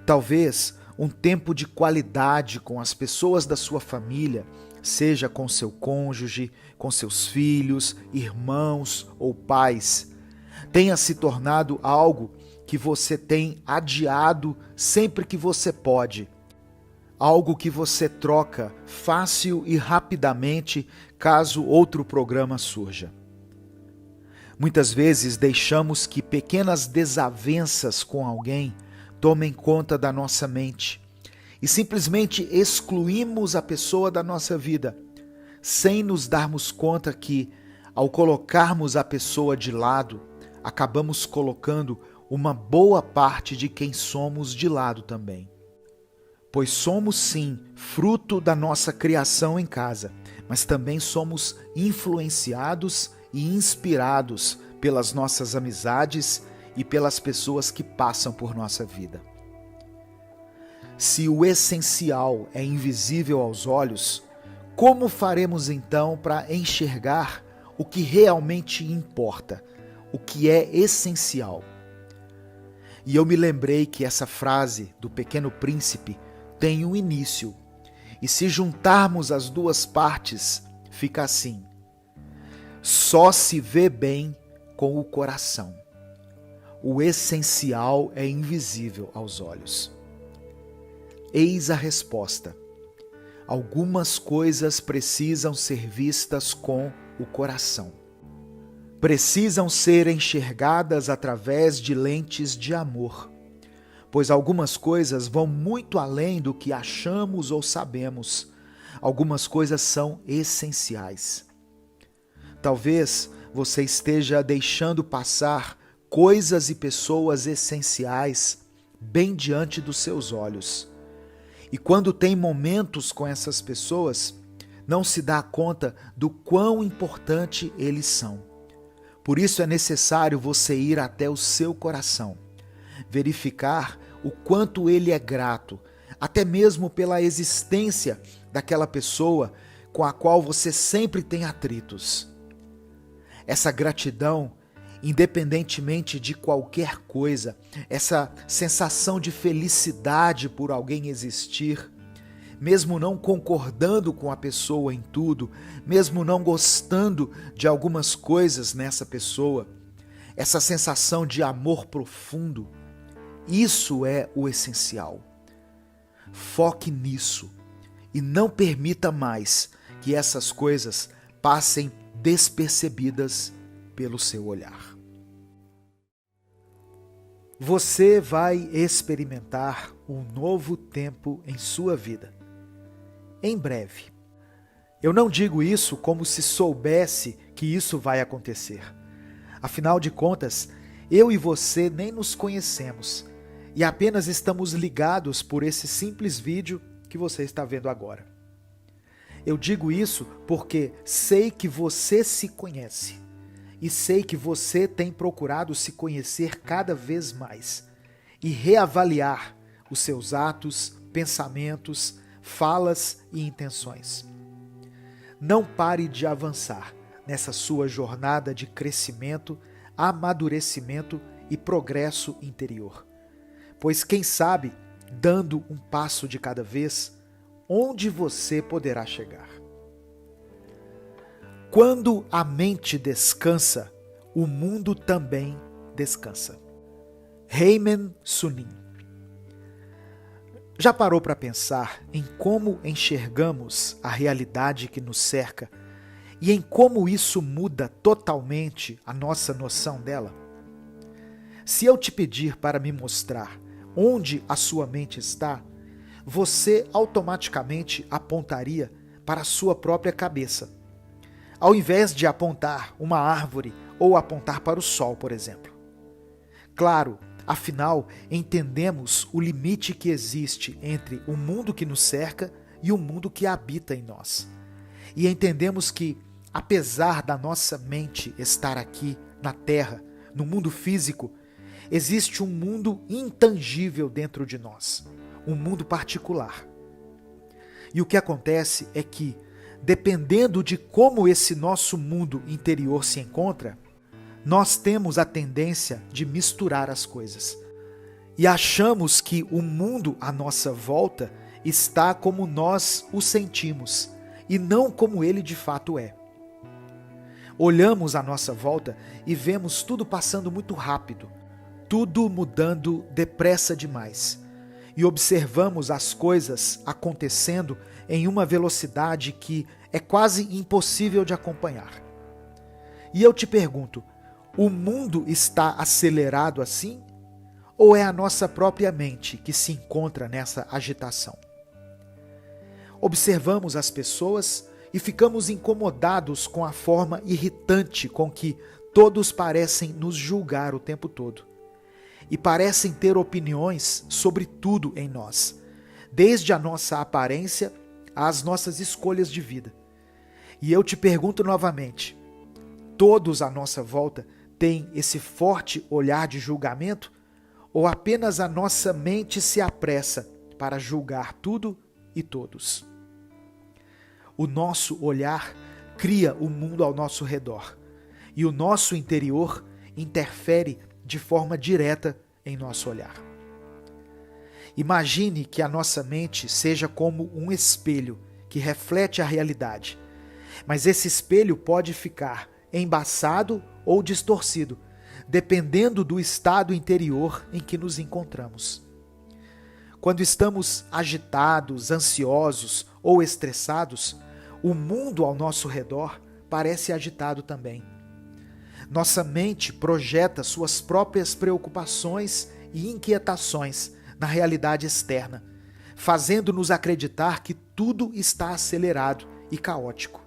Talvez um tempo de qualidade com as pessoas da sua família, seja com seu cônjuge, com seus filhos, irmãos ou pais, tenha se tornado algo que você tem adiado sempre que você pode, algo que você troca fácil e rapidamente caso outro programa surja. Muitas vezes deixamos que pequenas desavenças com alguém tomem conta da nossa mente e simplesmente excluímos a pessoa da nossa vida, sem nos darmos conta que, ao colocarmos a pessoa de lado, acabamos colocando uma boa parte de quem somos de lado também. Pois somos sim fruto da nossa criação em casa, mas também somos influenciados e inspirados pelas nossas amizades e pelas pessoas que passam por nossa vida. Se o essencial é invisível aos olhos, como faremos então para enxergar o que realmente importa, o que é essencial? E eu me lembrei que essa frase do Pequeno Príncipe tem um início, e se juntarmos as duas partes, fica assim: só se vê bem com o coração. O essencial é invisível aos olhos. Eis a resposta. Algumas coisas precisam ser vistas com o coração. Precisam ser enxergadas através de lentes de amor, pois algumas coisas vão muito além do que achamos ou sabemos. Algumas coisas são essenciais. Talvez você esteja deixando passar coisas e pessoas essenciais bem diante dos seus olhos. E quando tem momentos com essas pessoas, não se dá conta do quão importante eles são. Por isso é necessário você ir até o seu coração, verificar o quanto ele é grato, até mesmo pela existência daquela pessoa com a qual você sempre tem atritos. Essa gratidão, independentemente de qualquer coisa, essa sensação de felicidade por alguém existir, mesmo não concordando com a pessoa em tudo, mesmo não gostando de algumas coisas nessa pessoa, essa sensação de amor profundo, isso é o essencial. Foque nisso e não permita mais que essas coisas passem despercebidas pelo seu olhar. Você vai experimentar um novo tempo em sua vida. Em breve. Eu não digo isso como se soubesse que isso vai acontecer. Afinal de contas, eu e você nem nos conhecemos e apenas estamos ligados por esse simples vídeo que você está vendo agora. Eu digo isso porque sei que você se conhece. E sei que você tem procurado se conhecer cada vez mais e reavaliar os seus atos, pensamentos, falas e intenções. Não pare de avançar nessa sua jornada de crescimento, amadurecimento e progresso interior. Pois quem sabe, dando um passo de cada vez, onde você poderá chegar. Quando a mente descansa, o mundo também descansa. Haemin Sunim. Já parou para pensar em como enxergamos a realidade que nos cerca e em como isso muda totalmente a nossa noção dela? Se eu te pedir para me mostrar onde a sua mente está, você automaticamente apontaria para a sua própria cabeça, ao invés de apontar uma árvore ou apontar para o sol, por exemplo. Claro, afinal, entendemos o limite que existe entre o mundo que nos cerca e o mundo que habita em nós. E entendemos que, apesar da nossa mente estar aqui na Terra, no mundo físico, existe um mundo intangível dentro de nós, um mundo particular. E o que acontece é que, dependendo de como esse nosso mundo interior se encontra, nós temos a tendência de misturar as coisas. E achamos que o mundo à nossa volta está como nós o sentimos, e não como ele de fato é. Olhamos à nossa volta e vemos tudo passando muito rápido, tudo mudando depressa demais. e observamos as coisas acontecendo em uma velocidade que é quase impossível de acompanhar. E eu te pergunto, o mundo está acelerado assim? Ou é a nossa própria mente que se encontra nessa agitação? Observamos as pessoas e ficamos incomodados com a forma irritante com que todos parecem nos julgar o tempo todo. E parecem ter opiniões sobre tudo em nós, desde a nossa aparência às nossas escolhas de vida. E eu te pergunto novamente, todos à nossa volta têm esse forte olhar de julgamento? Ou apenas a nossa mente se apressa para julgar tudo e todos? O nosso olhar cria o mundo ao nosso redor, e o nosso interior interfere de forma direta em nosso olhar. Imagine que a nossa mente seja como um espelho que reflete a realidade, mas esse espelho pode ficar embaçado ou distorcido, dependendo do estado interior em que nos encontramos. Quando estamos agitados, ansiosos ou estressados, o mundo ao nosso redor parece agitado também. Nossa mente projeta suas próprias preocupações e inquietações na realidade externa, fazendo-nos acreditar que tudo está acelerado e caótico.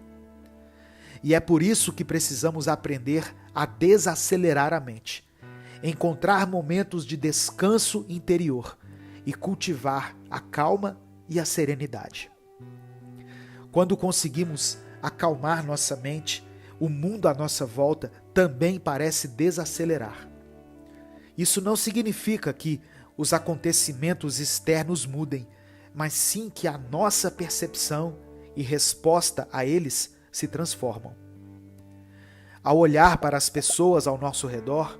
E é por isso que precisamos aprender a desacelerar a mente, encontrar momentos de descanso interior e cultivar a calma e a serenidade. Quando conseguimos acalmar nossa mente, o mundo à nossa volta também parece desacelerar. Isso não significa que os acontecimentos externos mudem, mas sim que a nossa percepção e resposta a eles se transformam. Ao olhar para as pessoas ao nosso redor,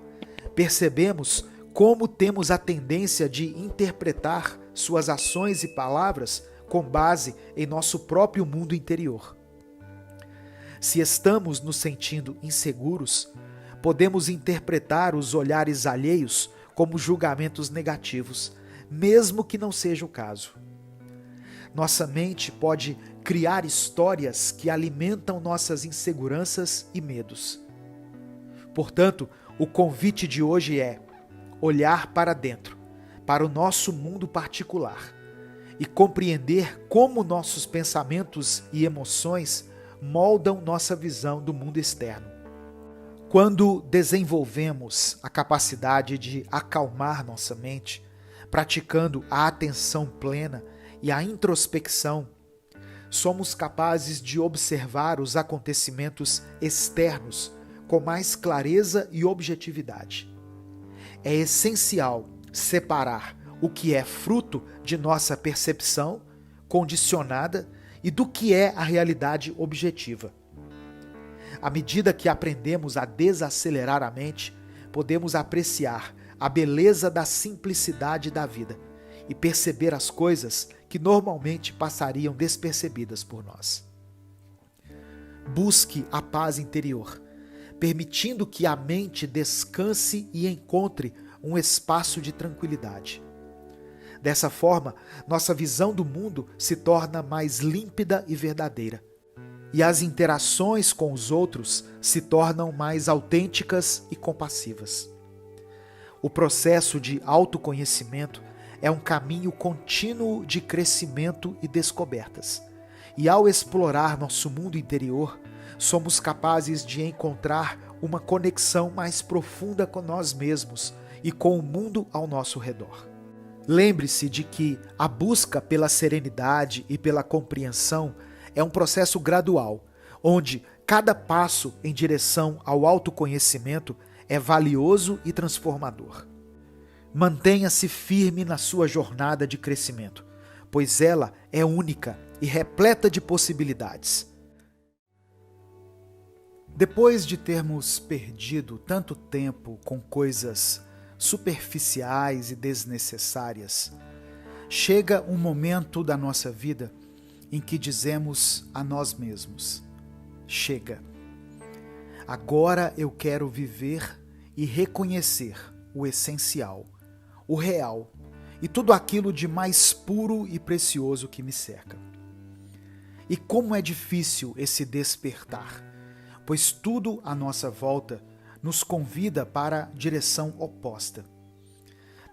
percebemos como temos a tendência de interpretar suas ações e palavras com base em nosso próprio mundo interior. Se estamos nos sentindo inseguros, podemos interpretar os olhares alheios como julgamentos negativos, mesmo que não seja o caso. Nossa mente pode criar histórias que alimentam nossas inseguranças e medos. Portanto, o convite de hoje é olhar para dentro, para o nosso mundo particular, e compreender como nossos pensamentos e emoções moldam nossa visão do mundo externo. Quando desenvolvemos a capacidade de acalmar nossa mente, praticando a atenção plena e a introspecção, somos capazes de observar os acontecimentos externos com mais clareza e objetividade. É essencial separar o que é fruto de nossa percepção condicionada e do que é a realidade objetiva. À medida que aprendemos a desacelerar a mente, podemos apreciar a beleza da simplicidade da vida e perceber as coisas que normalmente passariam despercebidas por nós. Busque a paz interior, permitindo que a mente descanse e encontre um espaço de tranquilidade. Dessa forma, nossa visão do mundo se torna mais límpida e verdadeira, e as interações com os outros se tornam mais autênticas e compassivas. O processo de autoconhecimento é um caminho contínuo de crescimento e descobertas, e ao explorar nosso mundo interior, somos capazes de encontrar uma conexão mais profunda com nós mesmos e com o mundo ao nosso redor. Lembre-se de que a busca pela serenidade e pela compreensão é um processo gradual, onde cada passo em direção ao autoconhecimento é valioso e transformador. Mantenha-se firme na sua jornada de crescimento, pois ela é única e repleta de possibilidades. Depois de termos perdido tanto tempo com coisas superficiais e desnecessárias, chega um momento da nossa vida em que dizemos a nós mesmos: chega. Agora eu quero viver e reconhecer o essencial, o real, e tudo aquilo de mais puro e precioso que me cerca. E como é difícil esse despertar, pois tudo à nossa volta nos convida para a direção oposta.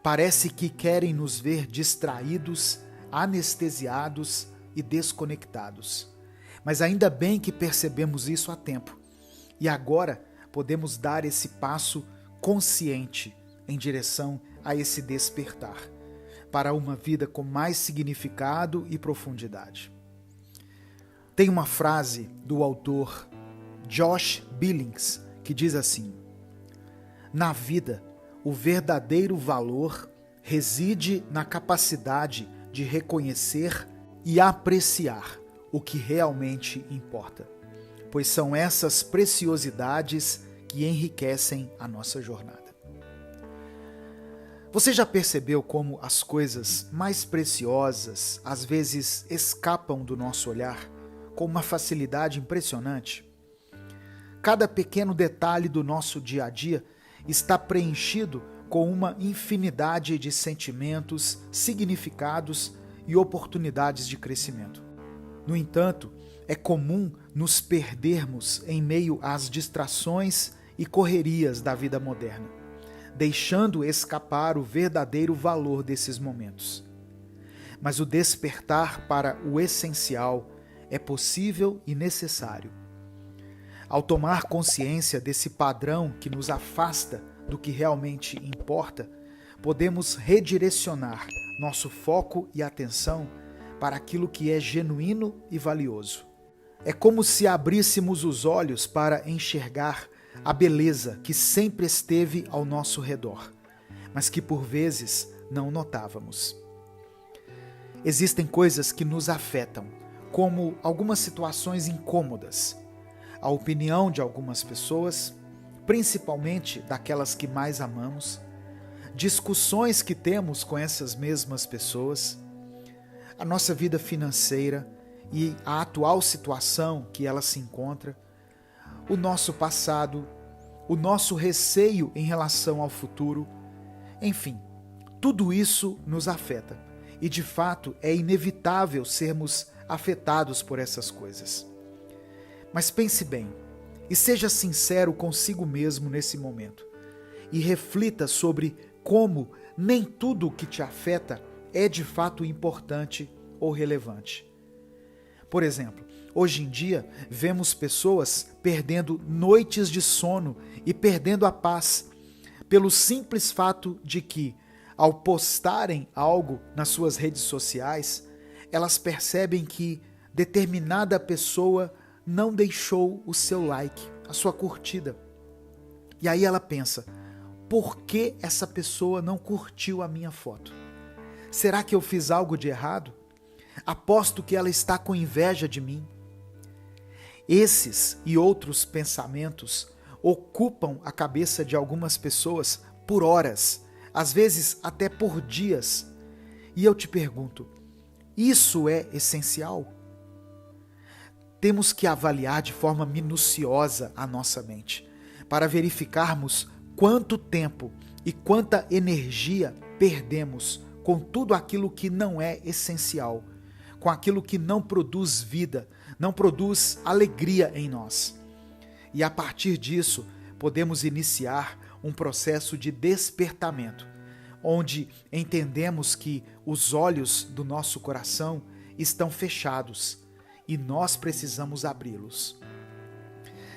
Parece que querem nos ver distraídos, anestesiados e desconectados. Mas ainda bem que percebemos isso a tempo. E agora podemos dar esse passo consciente em direção a esse despertar, para uma vida com mais significado e profundidade. Tem uma frase do autor Josh Billings que diz assim: na vida, o verdadeiro valor reside na capacidade de reconhecer e apreciar o que realmente importa, pois são essas preciosidades que enriquecem a nossa jornada. Você já percebeu como as coisas mais preciosas às vezes escapam do nosso olhar com uma facilidade impressionante? Cada pequeno detalhe do nosso dia a dia está preenchido com uma infinidade de sentimentos, significados e oportunidades de crescimento. No entanto, é comum nos perdermos em meio às distrações e correrias da vida moderna, deixando escapar o verdadeiro valor desses momentos. Mas o despertar para o essencial é possível e necessário. Ao tomar consciência desse padrão que nos afasta do que realmente importa, podemos redirecionar nosso foco e atenção para aquilo que é genuíno e valioso. É como se abríssemos os olhos para enxergar a beleza que sempre esteve ao nosso redor, mas que por vezes não notávamos. Existem coisas que nos afetam, como algumas situações incômodas, a opinião de algumas pessoas, principalmente daquelas que mais amamos, discussões que temos com essas mesmas pessoas, a nossa vida financeira e a atual situação que ela se encontra, o nosso passado, o nosso receio em relação ao futuro, enfim, tudo isso nos afeta e de fato é inevitável sermos afetados por essas coisas. Mas pense bem e seja sincero consigo mesmo nesse momento e reflita sobre como nem tudo o que te afeta é de fato importante ou relevante. Por exemplo, hoje em dia vemos pessoas perdendo noites de sono e perdendo a paz pelo simples fato de que, ao postarem algo nas suas redes sociais, elas percebem que determinada pessoa não deixou o seu like, a sua curtida. E aí ela pensa: por que essa pessoa não curtiu a minha foto? Será que eu fiz algo de errado? Aposto que ela está com inveja de mim. Esses e outros pensamentos ocupam a cabeça de algumas pessoas por horas, às vezes até por dias. E eu te pergunto, isso é essencial? Temos que avaliar de forma minuciosa a nossa mente, para verificarmos quanto tempo e quanta energia perdemos com tudo aquilo que não é essencial, com aquilo que não produz vida, não produz alegria em nós. E a partir disso, podemos iniciar um processo de despertamento, onde entendemos que os olhos do nosso coração estão fechados e nós precisamos abri-los.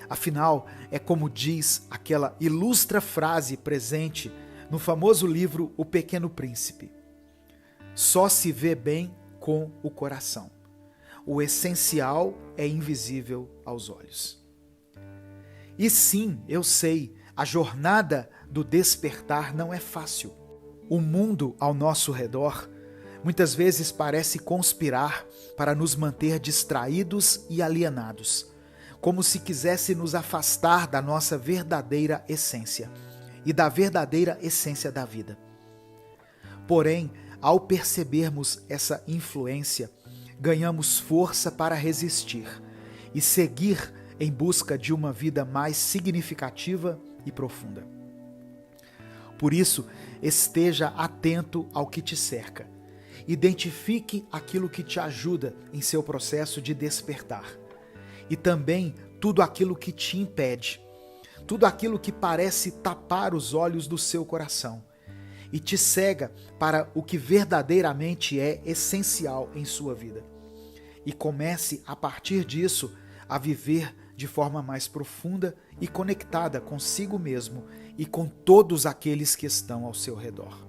Afinal, é como diz aquela ilustra frase presente no famoso livro O Pequeno Príncipe: só se vê bem com o coração. O essencial é invisível aos olhos. E sim, eu sei, a jornada do despertar não é fácil. O mundo ao nosso redor muitas vezes parece conspirar para nos manter distraídos e alienados, como se quisesse nos afastar da nossa verdadeira essência e da verdadeira essência da vida. Porém, ao percebermos essa influência, ganhamos força para resistir e seguir em busca de uma vida mais significativa e profunda. Por isso, esteja atento ao que te cerca. Identifique aquilo que te ajuda em seu processo de despertar. E também tudo aquilo que te impede. Tudo aquilo que parece tapar os olhos do seu coração e te cega para o que verdadeiramente é essencial em sua vida. E comece, a partir disso, a viver de forma mais profunda e conectada consigo mesmo e com todos aqueles que estão ao seu redor.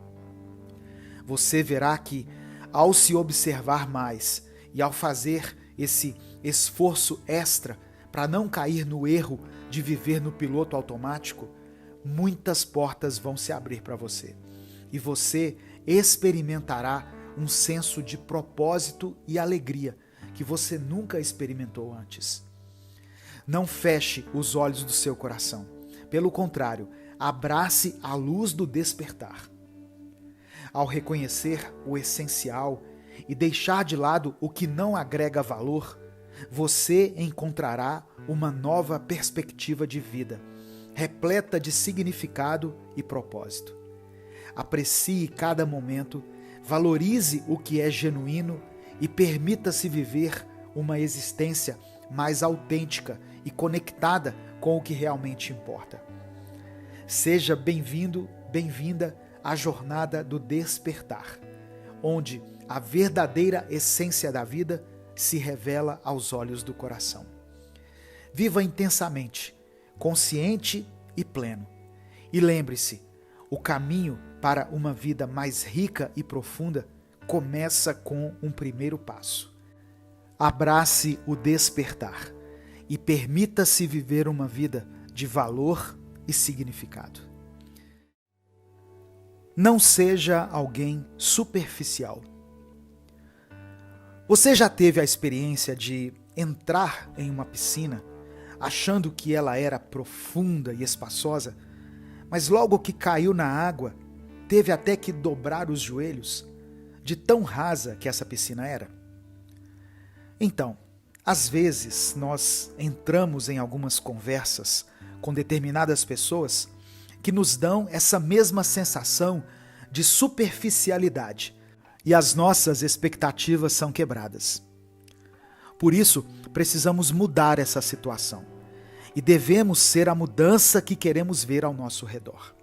Você verá que, ao se observar mais e ao fazer esse esforço extra para não cair no erro de viver no piloto automático, muitas portas vão se abrir para você. E você experimentará um senso de propósito e alegria que você nunca experimentou antes. Não feche os olhos do seu coração. Pelo contrário, abrace a luz do despertar. Ao reconhecer o essencial e deixar de lado o que não agrega valor, você encontrará uma nova perspectiva de vida, repleta de significado e propósito. Aprecie cada momento, valorize o que é genuíno e permita-se viver uma existência mais autêntica e conectada com o que realmente importa. Seja bem-vindo, bem-vinda à jornada do despertar, onde a verdadeira essência da vida se revela aos olhos do coração. Viva intensamente, consciente e pleno. E lembre-se, o caminho para uma vida mais rica e profunda começa com um primeiro passo. Abrace o despertar e permita-se viver uma vida de valor e significado. Não seja alguém superficial. Você já teve a experiência de entrar em uma piscina achando que ela era profunda e espaçosa, mas logo que caiu na água, teve até que dobrar os joelhos, de tão rasa que essa piscina era? Então, às vezes nós entramos em algumas conversas com determinadas pessoas que nos dão essa mesma sensação de superficialidade e as nossas expectativas são quebradas. Por isso, precisamos mudar essa situação e devemos ser a mudança que queremos ver ao nosso redor.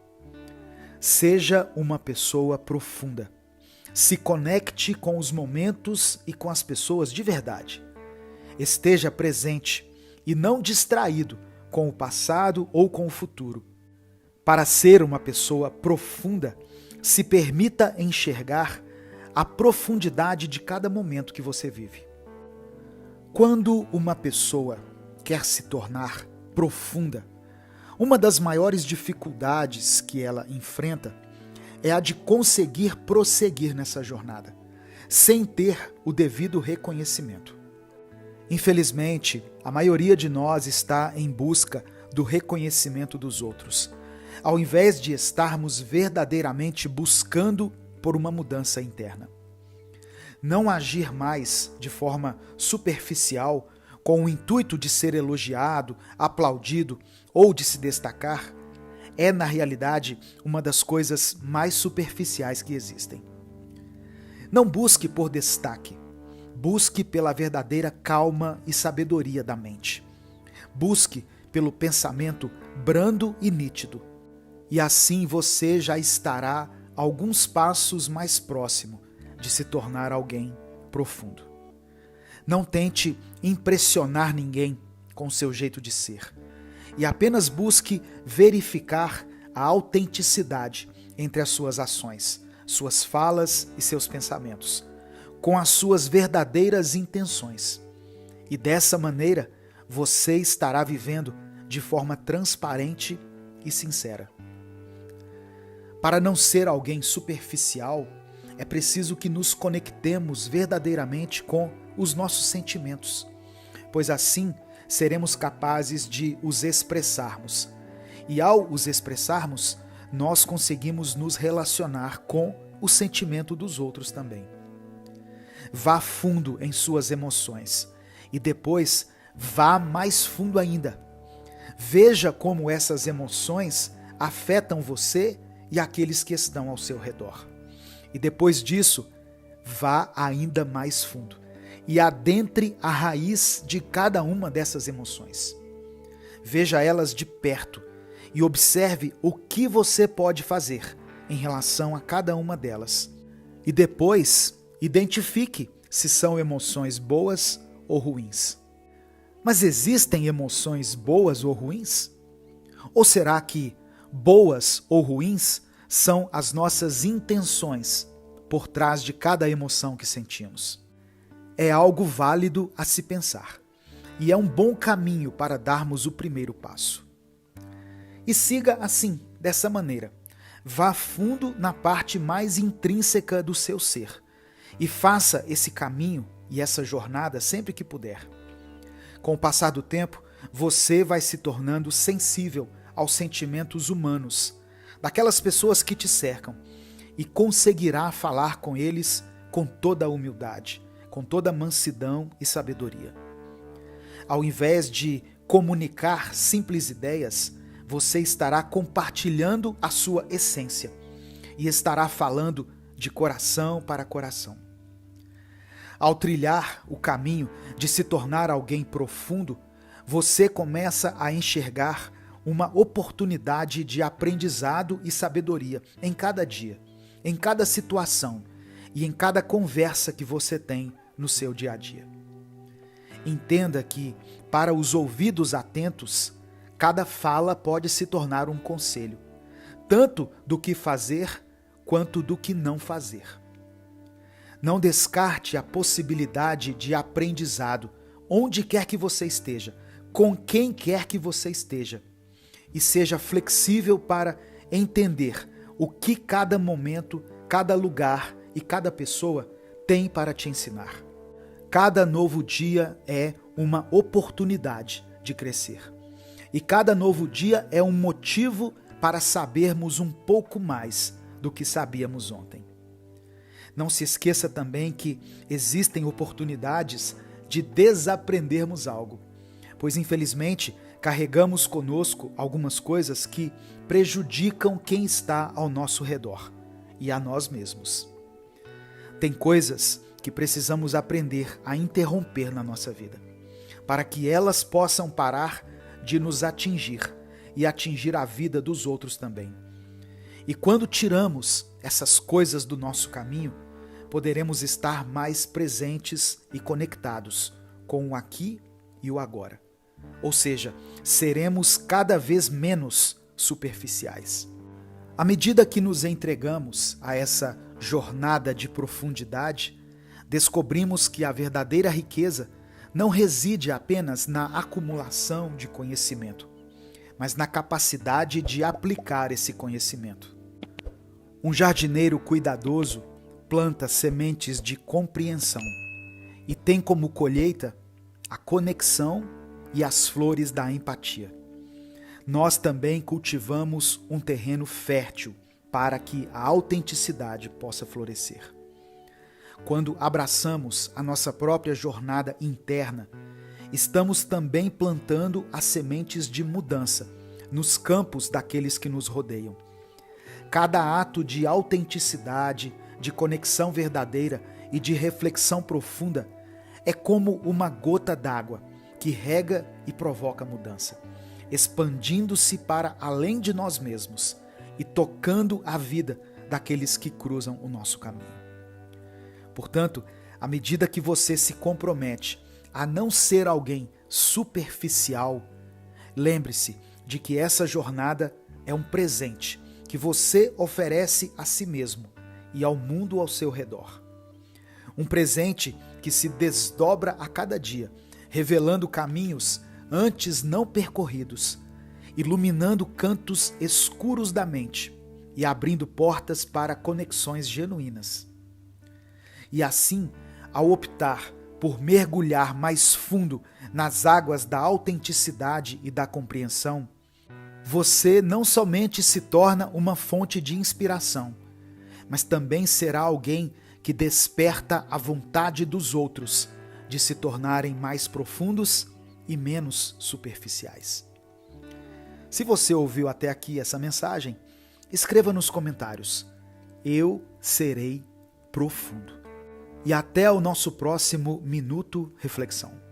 Seja uma pessoa profunda. Se conecte com os momentos e com as pessoas de verdade. Esteja presente e não distraído com o passado ou com o futuro. Para ser uma pessoa profunda, se permita enxergar a profundidade de cada momento que você vive. Quando uma pessoa quer se tornar profunda, uma das maiores dificuldades que ela enfrenta é a de conseguir prosseguir nessa jornada, sem ter o devido reconhecimento. Infelizmente, a maioria de nós está em busca do reconhecimento dos outros, ao invés de estarmos verdadeiramente buscando por uma mudança interna. Não agir mais de forma superficial, com o intuito de ser elogiado, aplaudido ou de se destacar, é, na realidade, uma das coisas mais superficiais que existem. Não busque por destaque, busque pela verdadeira calma e sabedoria da mente. Busque pelo pensamento brando e nítido, e assim você já estará alguns passos mais próximo de se tornar alguém profundo. Não tente impressionar ninguém com seu jeito de ser e apenas busque verificar a autenticidade entre as suas ações, suas falas e seus pensamentos, com as suas verdadeiras intenções. E dessa maneira, você estará vivendo de forma transparente e sincera. Para não ser alguém superficial, é preciso que nos conectemos verdadeiramente com os nossos sentimentos, pois assim seremos capazes de os expressarmos. E ao os expressarmos, nós conseguimos nos relacionar com o sentimento dos outros também. Vá fundo em suas emoções e depois vá mais fundo ainda. Veja como essas emoções afetam você e aqueles que estão ao seu redor. E depois disso, vá ainda mais fundo e adentre a raiz de cada uma dessas emoções. Veja elas de perto e observe o que você pode fazer em relação a cada uma delas. E depois, identifique se são emoções boas ou ruins. Mas existem emoções boas ou ruins? Ou será que boas ou ruins são as nossas intenções por trás de cada emoção que sentimos? É algo válido a se pensar e é um bom caminho para darmos o primeiro passo. E siga assim, dessa maneira. Vá fundo na parte mais intrínseca do seu ser e faça esse caminho e essa jornada sempre que puder. Com o passar do tempo, você vai se tornando sensível aos sentimentos humanos, daquelas pessoas que te cercam, e conseguirá falar com eles com toda a humildade, com toda a mansidão e sabedoria. Ao invés de comunicar simples ideias, você estará compartilhando a sua essência e estará falando de coração para coração. Ao trilhar o caminho de se tornar alguém profundo, você começa a enxergar uma oportunidade de aprendizado e sabedoria em cada dia, em cada situação e em cada conversa que você tem no seu dia a dia. Entenda que, para os ouvidos atentos, cada fala pode se tornar um conselho, tanto do que fazer quanto do que não fazer. Não descarte a possibilidade de aprendizado onde quer que você esteja, com quem quer que você esteja, e seja flexível para entender o que cada momento, cada lugar e cada pessoa tem para te ensinar. Cada novo dia é uma oportunidade de crescer. E cada novo dia é um motivo para sabermos um pouco mais do que sabíamos ontem. Não se esqueça também que existem oportunidades de desaprendermos algo, pois infelizmente carregamos conosco algumas coisas que prejudicam quem está ao nosso redor e a nós mesmos. Tem coisas que precisamos aprender a interromper na nossa vida, para que elas possam parar de nos atingir e atingir a vida dos outros também. E quando tiramos essas coisas do nosso caminho, poderemos estar mais presentes e conectados com o aqui e o agora. Ou seja, seremos cada vez menos superficiais. À medida que nos entregamos a essa jornada de profundidade, descobrimos que a verdadeira riqueza não reside apenas na acumulação de conhecimento, mas na capacidade de aplicar esse conhecimento. Um jardineiro cuidadoso planta sementes de compreensão e tem como colheita a conexão e as flores da empatia. Nós também cultivamos um terreno fértil para que a autenticidade possa florescer. Quando abraçamos a nossa própria jornada interna, estamos também plantando as sementes de mudança nos campos daqueles que nos rodeiam. Cada ato de autenticidade, de conexão verdadeira e de reflexão profunda é como uma gota d'água que rega e provoca mudança, expandindo-se para além de nós mesmos e tocando a vida daqueles que cruzam o nosso caminho. Portanto, à medida que você se compromete a não ser alguém superficial, lembre-se de que essa jornada é um presente que você oferece a si mesmo e ao mundo ao seu redor. Um presente que se desdobra a cada dia, revelando caminhos antes não percorridos, iluminando cantos escuros da mente e abrindo portas para conexões genuínas. E assim, ao optar por mergulhar mais fundo nas águas da autenticidade e da compreensão, você não somente se torna uma fonte de inspiração, mas também será alguém que desperta a vontade dos outros de se tornarem mais profundos e menos superficiais. Se você ouviu até aqui essa mensagem, Escreva nos comentários. Eu serei profundo. E até o nosso próximo Minuto Reflexão.